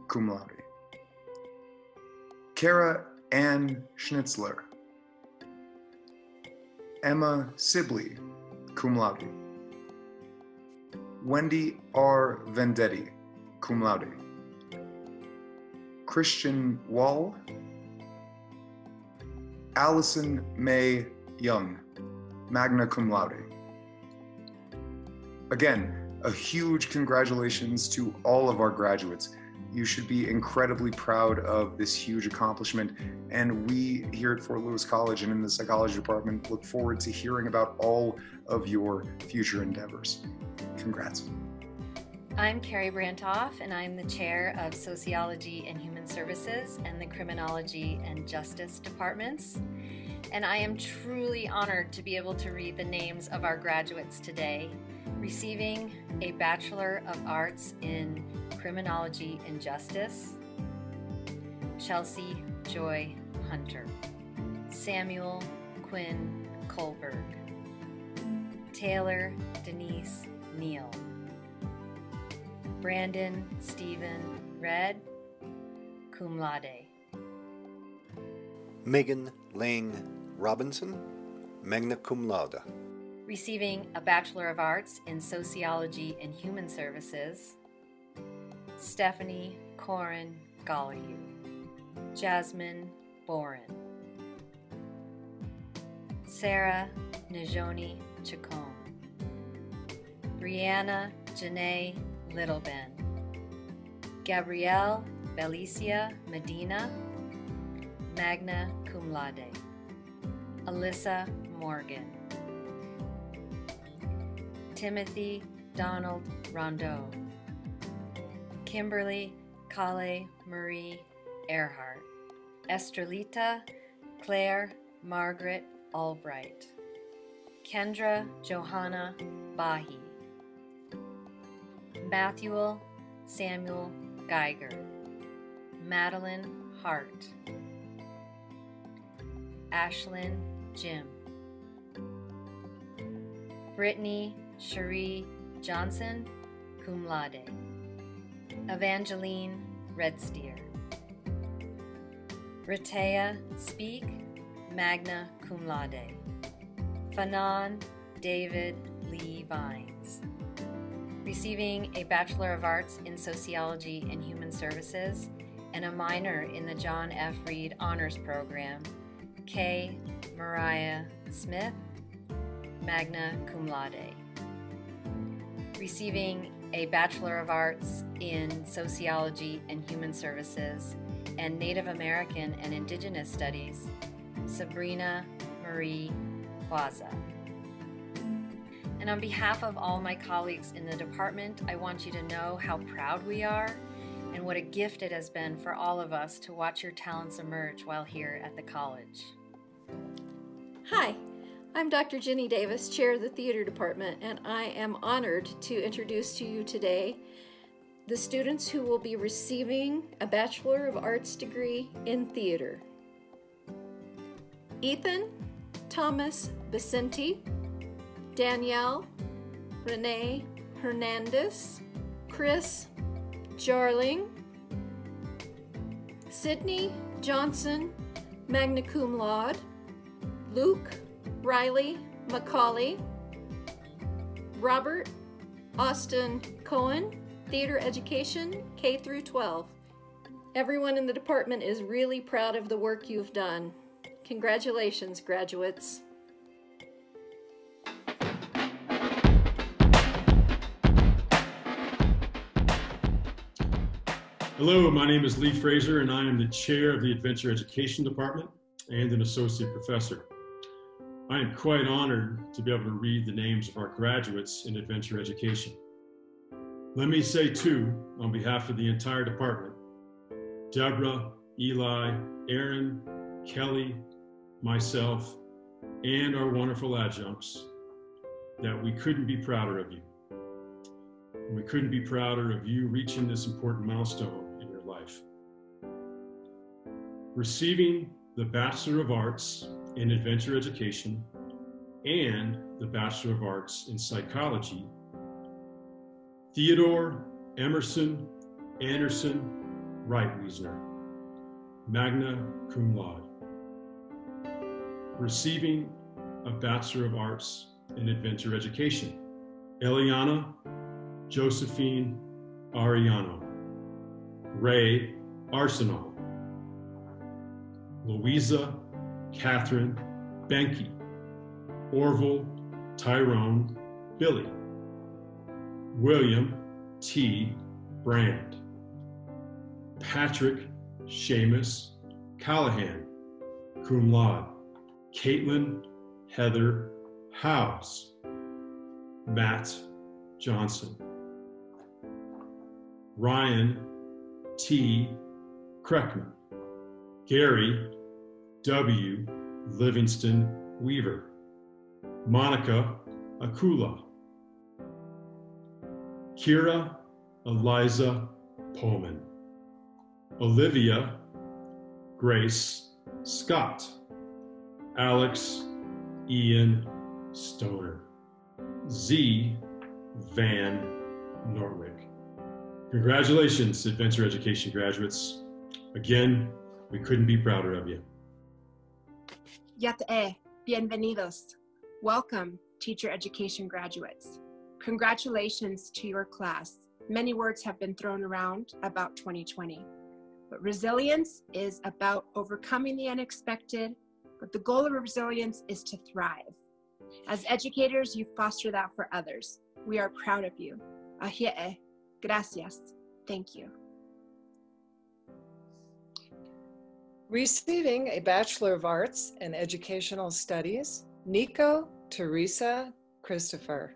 cum laude. Kara Ann Schnitzler. Emma Sibley, cum laude. Wendy R. Vendetti, cum laude. Christian Wall. Allison May Young, magna cum laude. Again, a huge congratulations to all of our graduates. You should be incredibly proud of this huge accomplishment, and we here at Fort Lewis College and in the psychology department look forward to hearing about all of your future endeavors. Congrats. I'm Carrie Brantoff, and I'm the chair of Sociology and Human Services and the Criminology and Justice departments. And I am truly honored to be able to read the names of our graduates today, receiving a Bachelor of Arts in Criminology and Justice, Chelsea Joy Hunter, Samuel Quinn Kohlberg, Taylor Denise Neal, Brandon Stephen Red, cum laude. Megan Lane Robinson, magna cum laude. Receiving a Bachelor of Arts in Sociology and Human Services, Stephanie Corin Gollahue, Jasmine Boren, Sarah Najoni Chacon, Brianna Janae Littleben, Gabrielle Belicia Medina, magna cum laude. Alyssa Morgan, Timothy Donald Rondeau, Kimberly Kale Marie Earhart, Estrelita Claire Margaret Albright, Kendra Johanna Bahi, Matthew Samuel Geiger, Madeline Hart, Ashlyn Jim, Brittany Cherie Johnson, cum laude. Evangeline Redsteer, Britea Speak, magna cum laude. Fanon David Lee Vines. Receiving a Bachelor of Arts in Sociology and Human Services and a minor in the John F. Reed Honors Program, Kay Mariah Smith, magna cum laude. Receiving a Bachelor of Arts in Sociology and Human Services and Native American and Indigenous Studies, Sabrina Marie Waza. And on behalf of all my colleagues in the department, I want you to know how proud we are and what a gift it has been for all of us to watch your talents emerge while here at the college. Hi, I'm Dr. Jenny Davis, Chair of the Theater Department, and I am honored to introduce to you today the students who will be receiving a Bachelor of Arts degree in theater. Ethan Thomas Vicente, Danielle Renee Hernandez, Chris Jarling, Sydney Johnson magna cum laude, Luke Riley Macaulay, Robert Austin Cohen, theater education, K through 12. Everyone in the department is really proud of the work you've done. Congratulations, graduates. Hello, my name is Lee Fraser, and I am the chair of the Adventure Education Department and an associate professor. I am quite honored to be able to read the names of our graduates in Adventure Education. Let me say too, on behalf of the entire department, Deborah, Eli, Aaron, Kelly, myself, and our wonderful adjuncts, that we couldn't be prouder of you. We couldn't be prouder of you reaching this important milestone in your life. Receiving the Bachelor of Arts in Adventure Education and the Bachelor of Arts in Psychology, Theodore Emerson Anderson Reitwiesner, magna cum laude. Receiving a Bachelor of Arts in Adventure Education, Eliana Josephine Ariano, Ray Arsenal, Louisa Catherine Benke, Orville Tyrone Billy, William T. Brand, Patrick Seamus Callahan, cum laude, Caitlin Heather Howes, Matt Johnson, Ryan T. Kreckman, Gary W. Livingston Weaver, Monica Akula, Kira Eliza Pullman, Olivia Grace Scott, Alex Ian Stoner, Z. Van Norwick. Congratulations, Adventure Education graduates. Again, we couldn't be prouder of you. Yat'e, bienvenidos. Welcome, teacher education graduates. Congratulations to your class. Many words have been thrown around about 2020, but resilience is about overcoming the unexpected, but the goal of resilience is to thrive. As educators, you foster that for others. We are proud of you. Ahie, gracias. Thank you. Receiving a Bachelor of Arts in Educational Studies, Nico Teresa Christopher.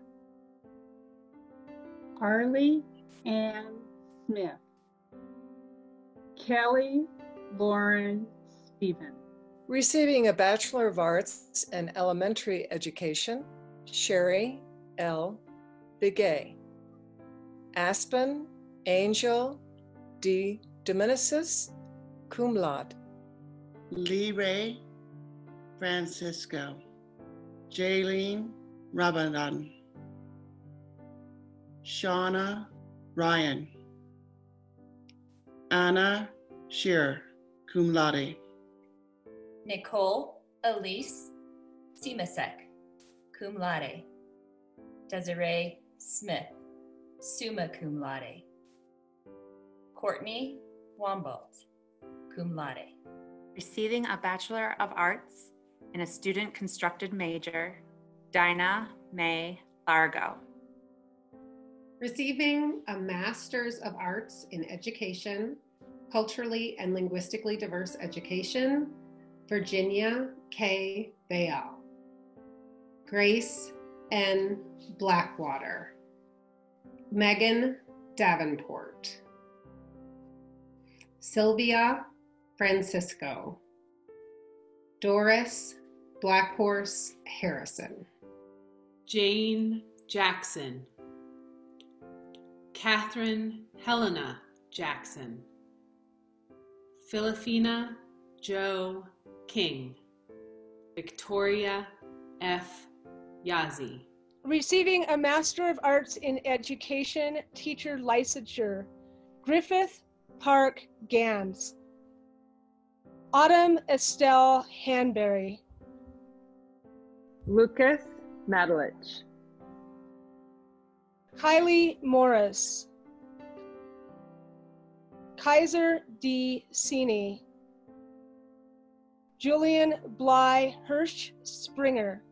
Harley Ann Smith. Kelly Lauren Stephen. Receiving a Bachelor of Arts in Elementary Education, Sherry L. Bigay. Aspen Angel D. Dominicis, cum laude. Lee Ray Francisco. Jaylene Ramadan. Shauna Ryan. Anna Shearer, cum laude. Nicole Elise Simasek, cum laude. Desiree Smith, summa cum laude. Courtney Wambold, cum laude. Receiving a Bachelor of Arts in a Student-Constructed Major, Dinah May Largo. Receiving a Master's of Arts in Education, Culturally and Linguistically Diverse Education, Virginia K. Bayal. Grace N. Blackwater. Megan Davenport. Sylvia Francisco. Doris Blackhorse Harrison. Jane Jackson. Catherine Helena Jackson. Philifina Joe King. Victoria F. Yazzie. Receiving a Master of Arts in Education Teacher Licensure, Griffith Park Gans. Autumn Estelle Hanberry. Lucas Madelich. Kylie Morris. Kaiser D. Sini. Julian Bly Hirsch Springer.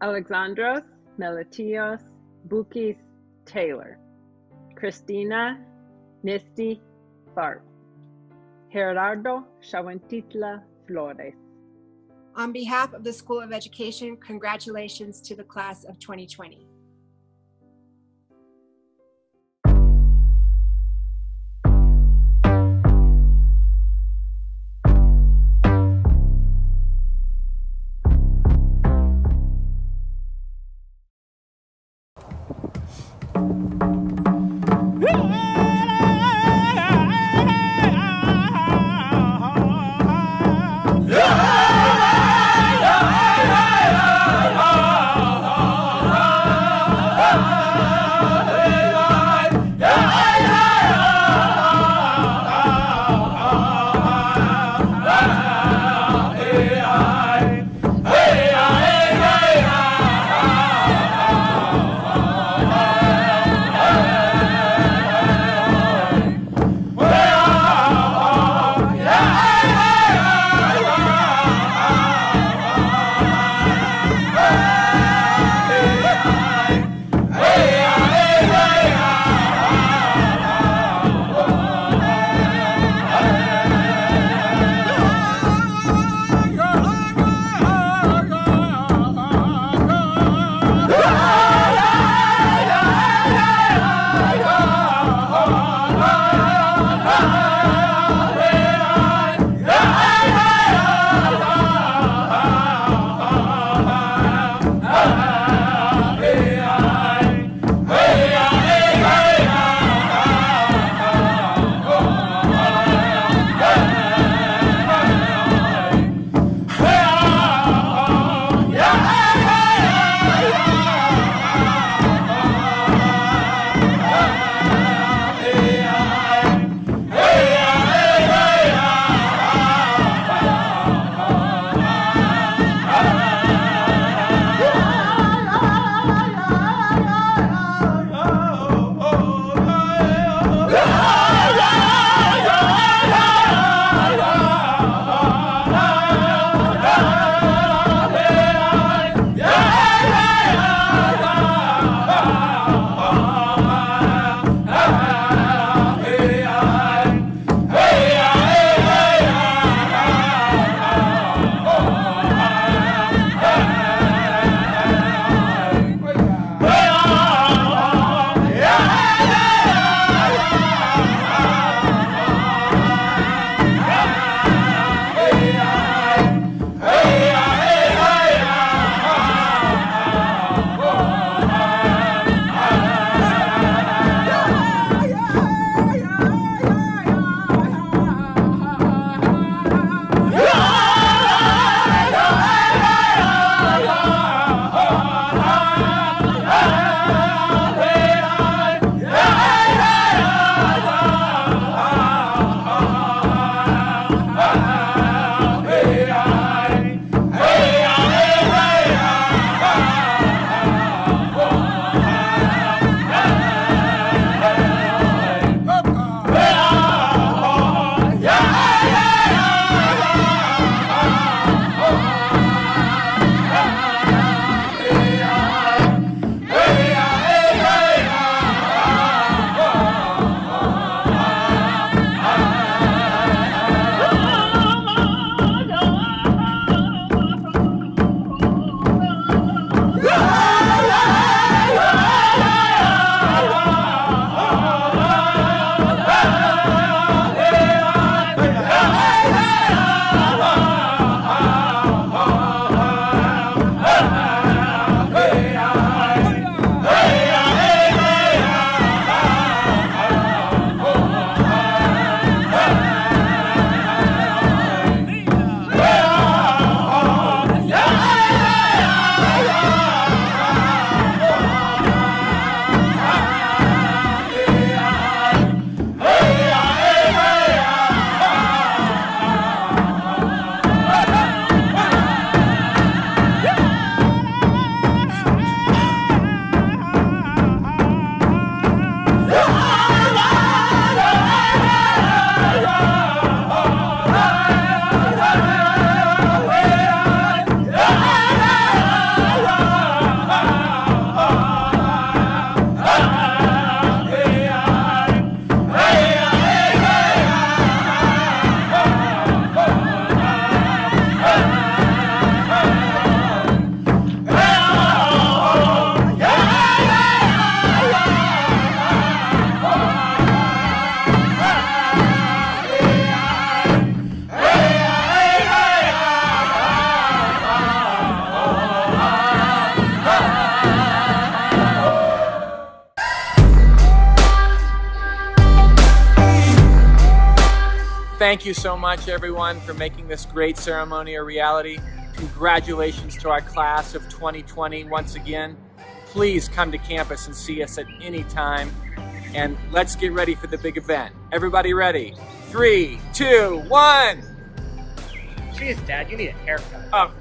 Alexandros Meletios Bukis Taylor. Christina Nisty Tharp. Gerardo Shawantitla Flores. On behalf of the School of Education, congratulations to the class of 2020. Thank you so much, everyone, for making this great ceremony a reality. Congratulations to our class of 2020 once again. Please come to campus and see us at any time. And let's get ready for the big event. Everybody ready? 3, 2, 1. Jeez, Dad, you need a haircut. Oh.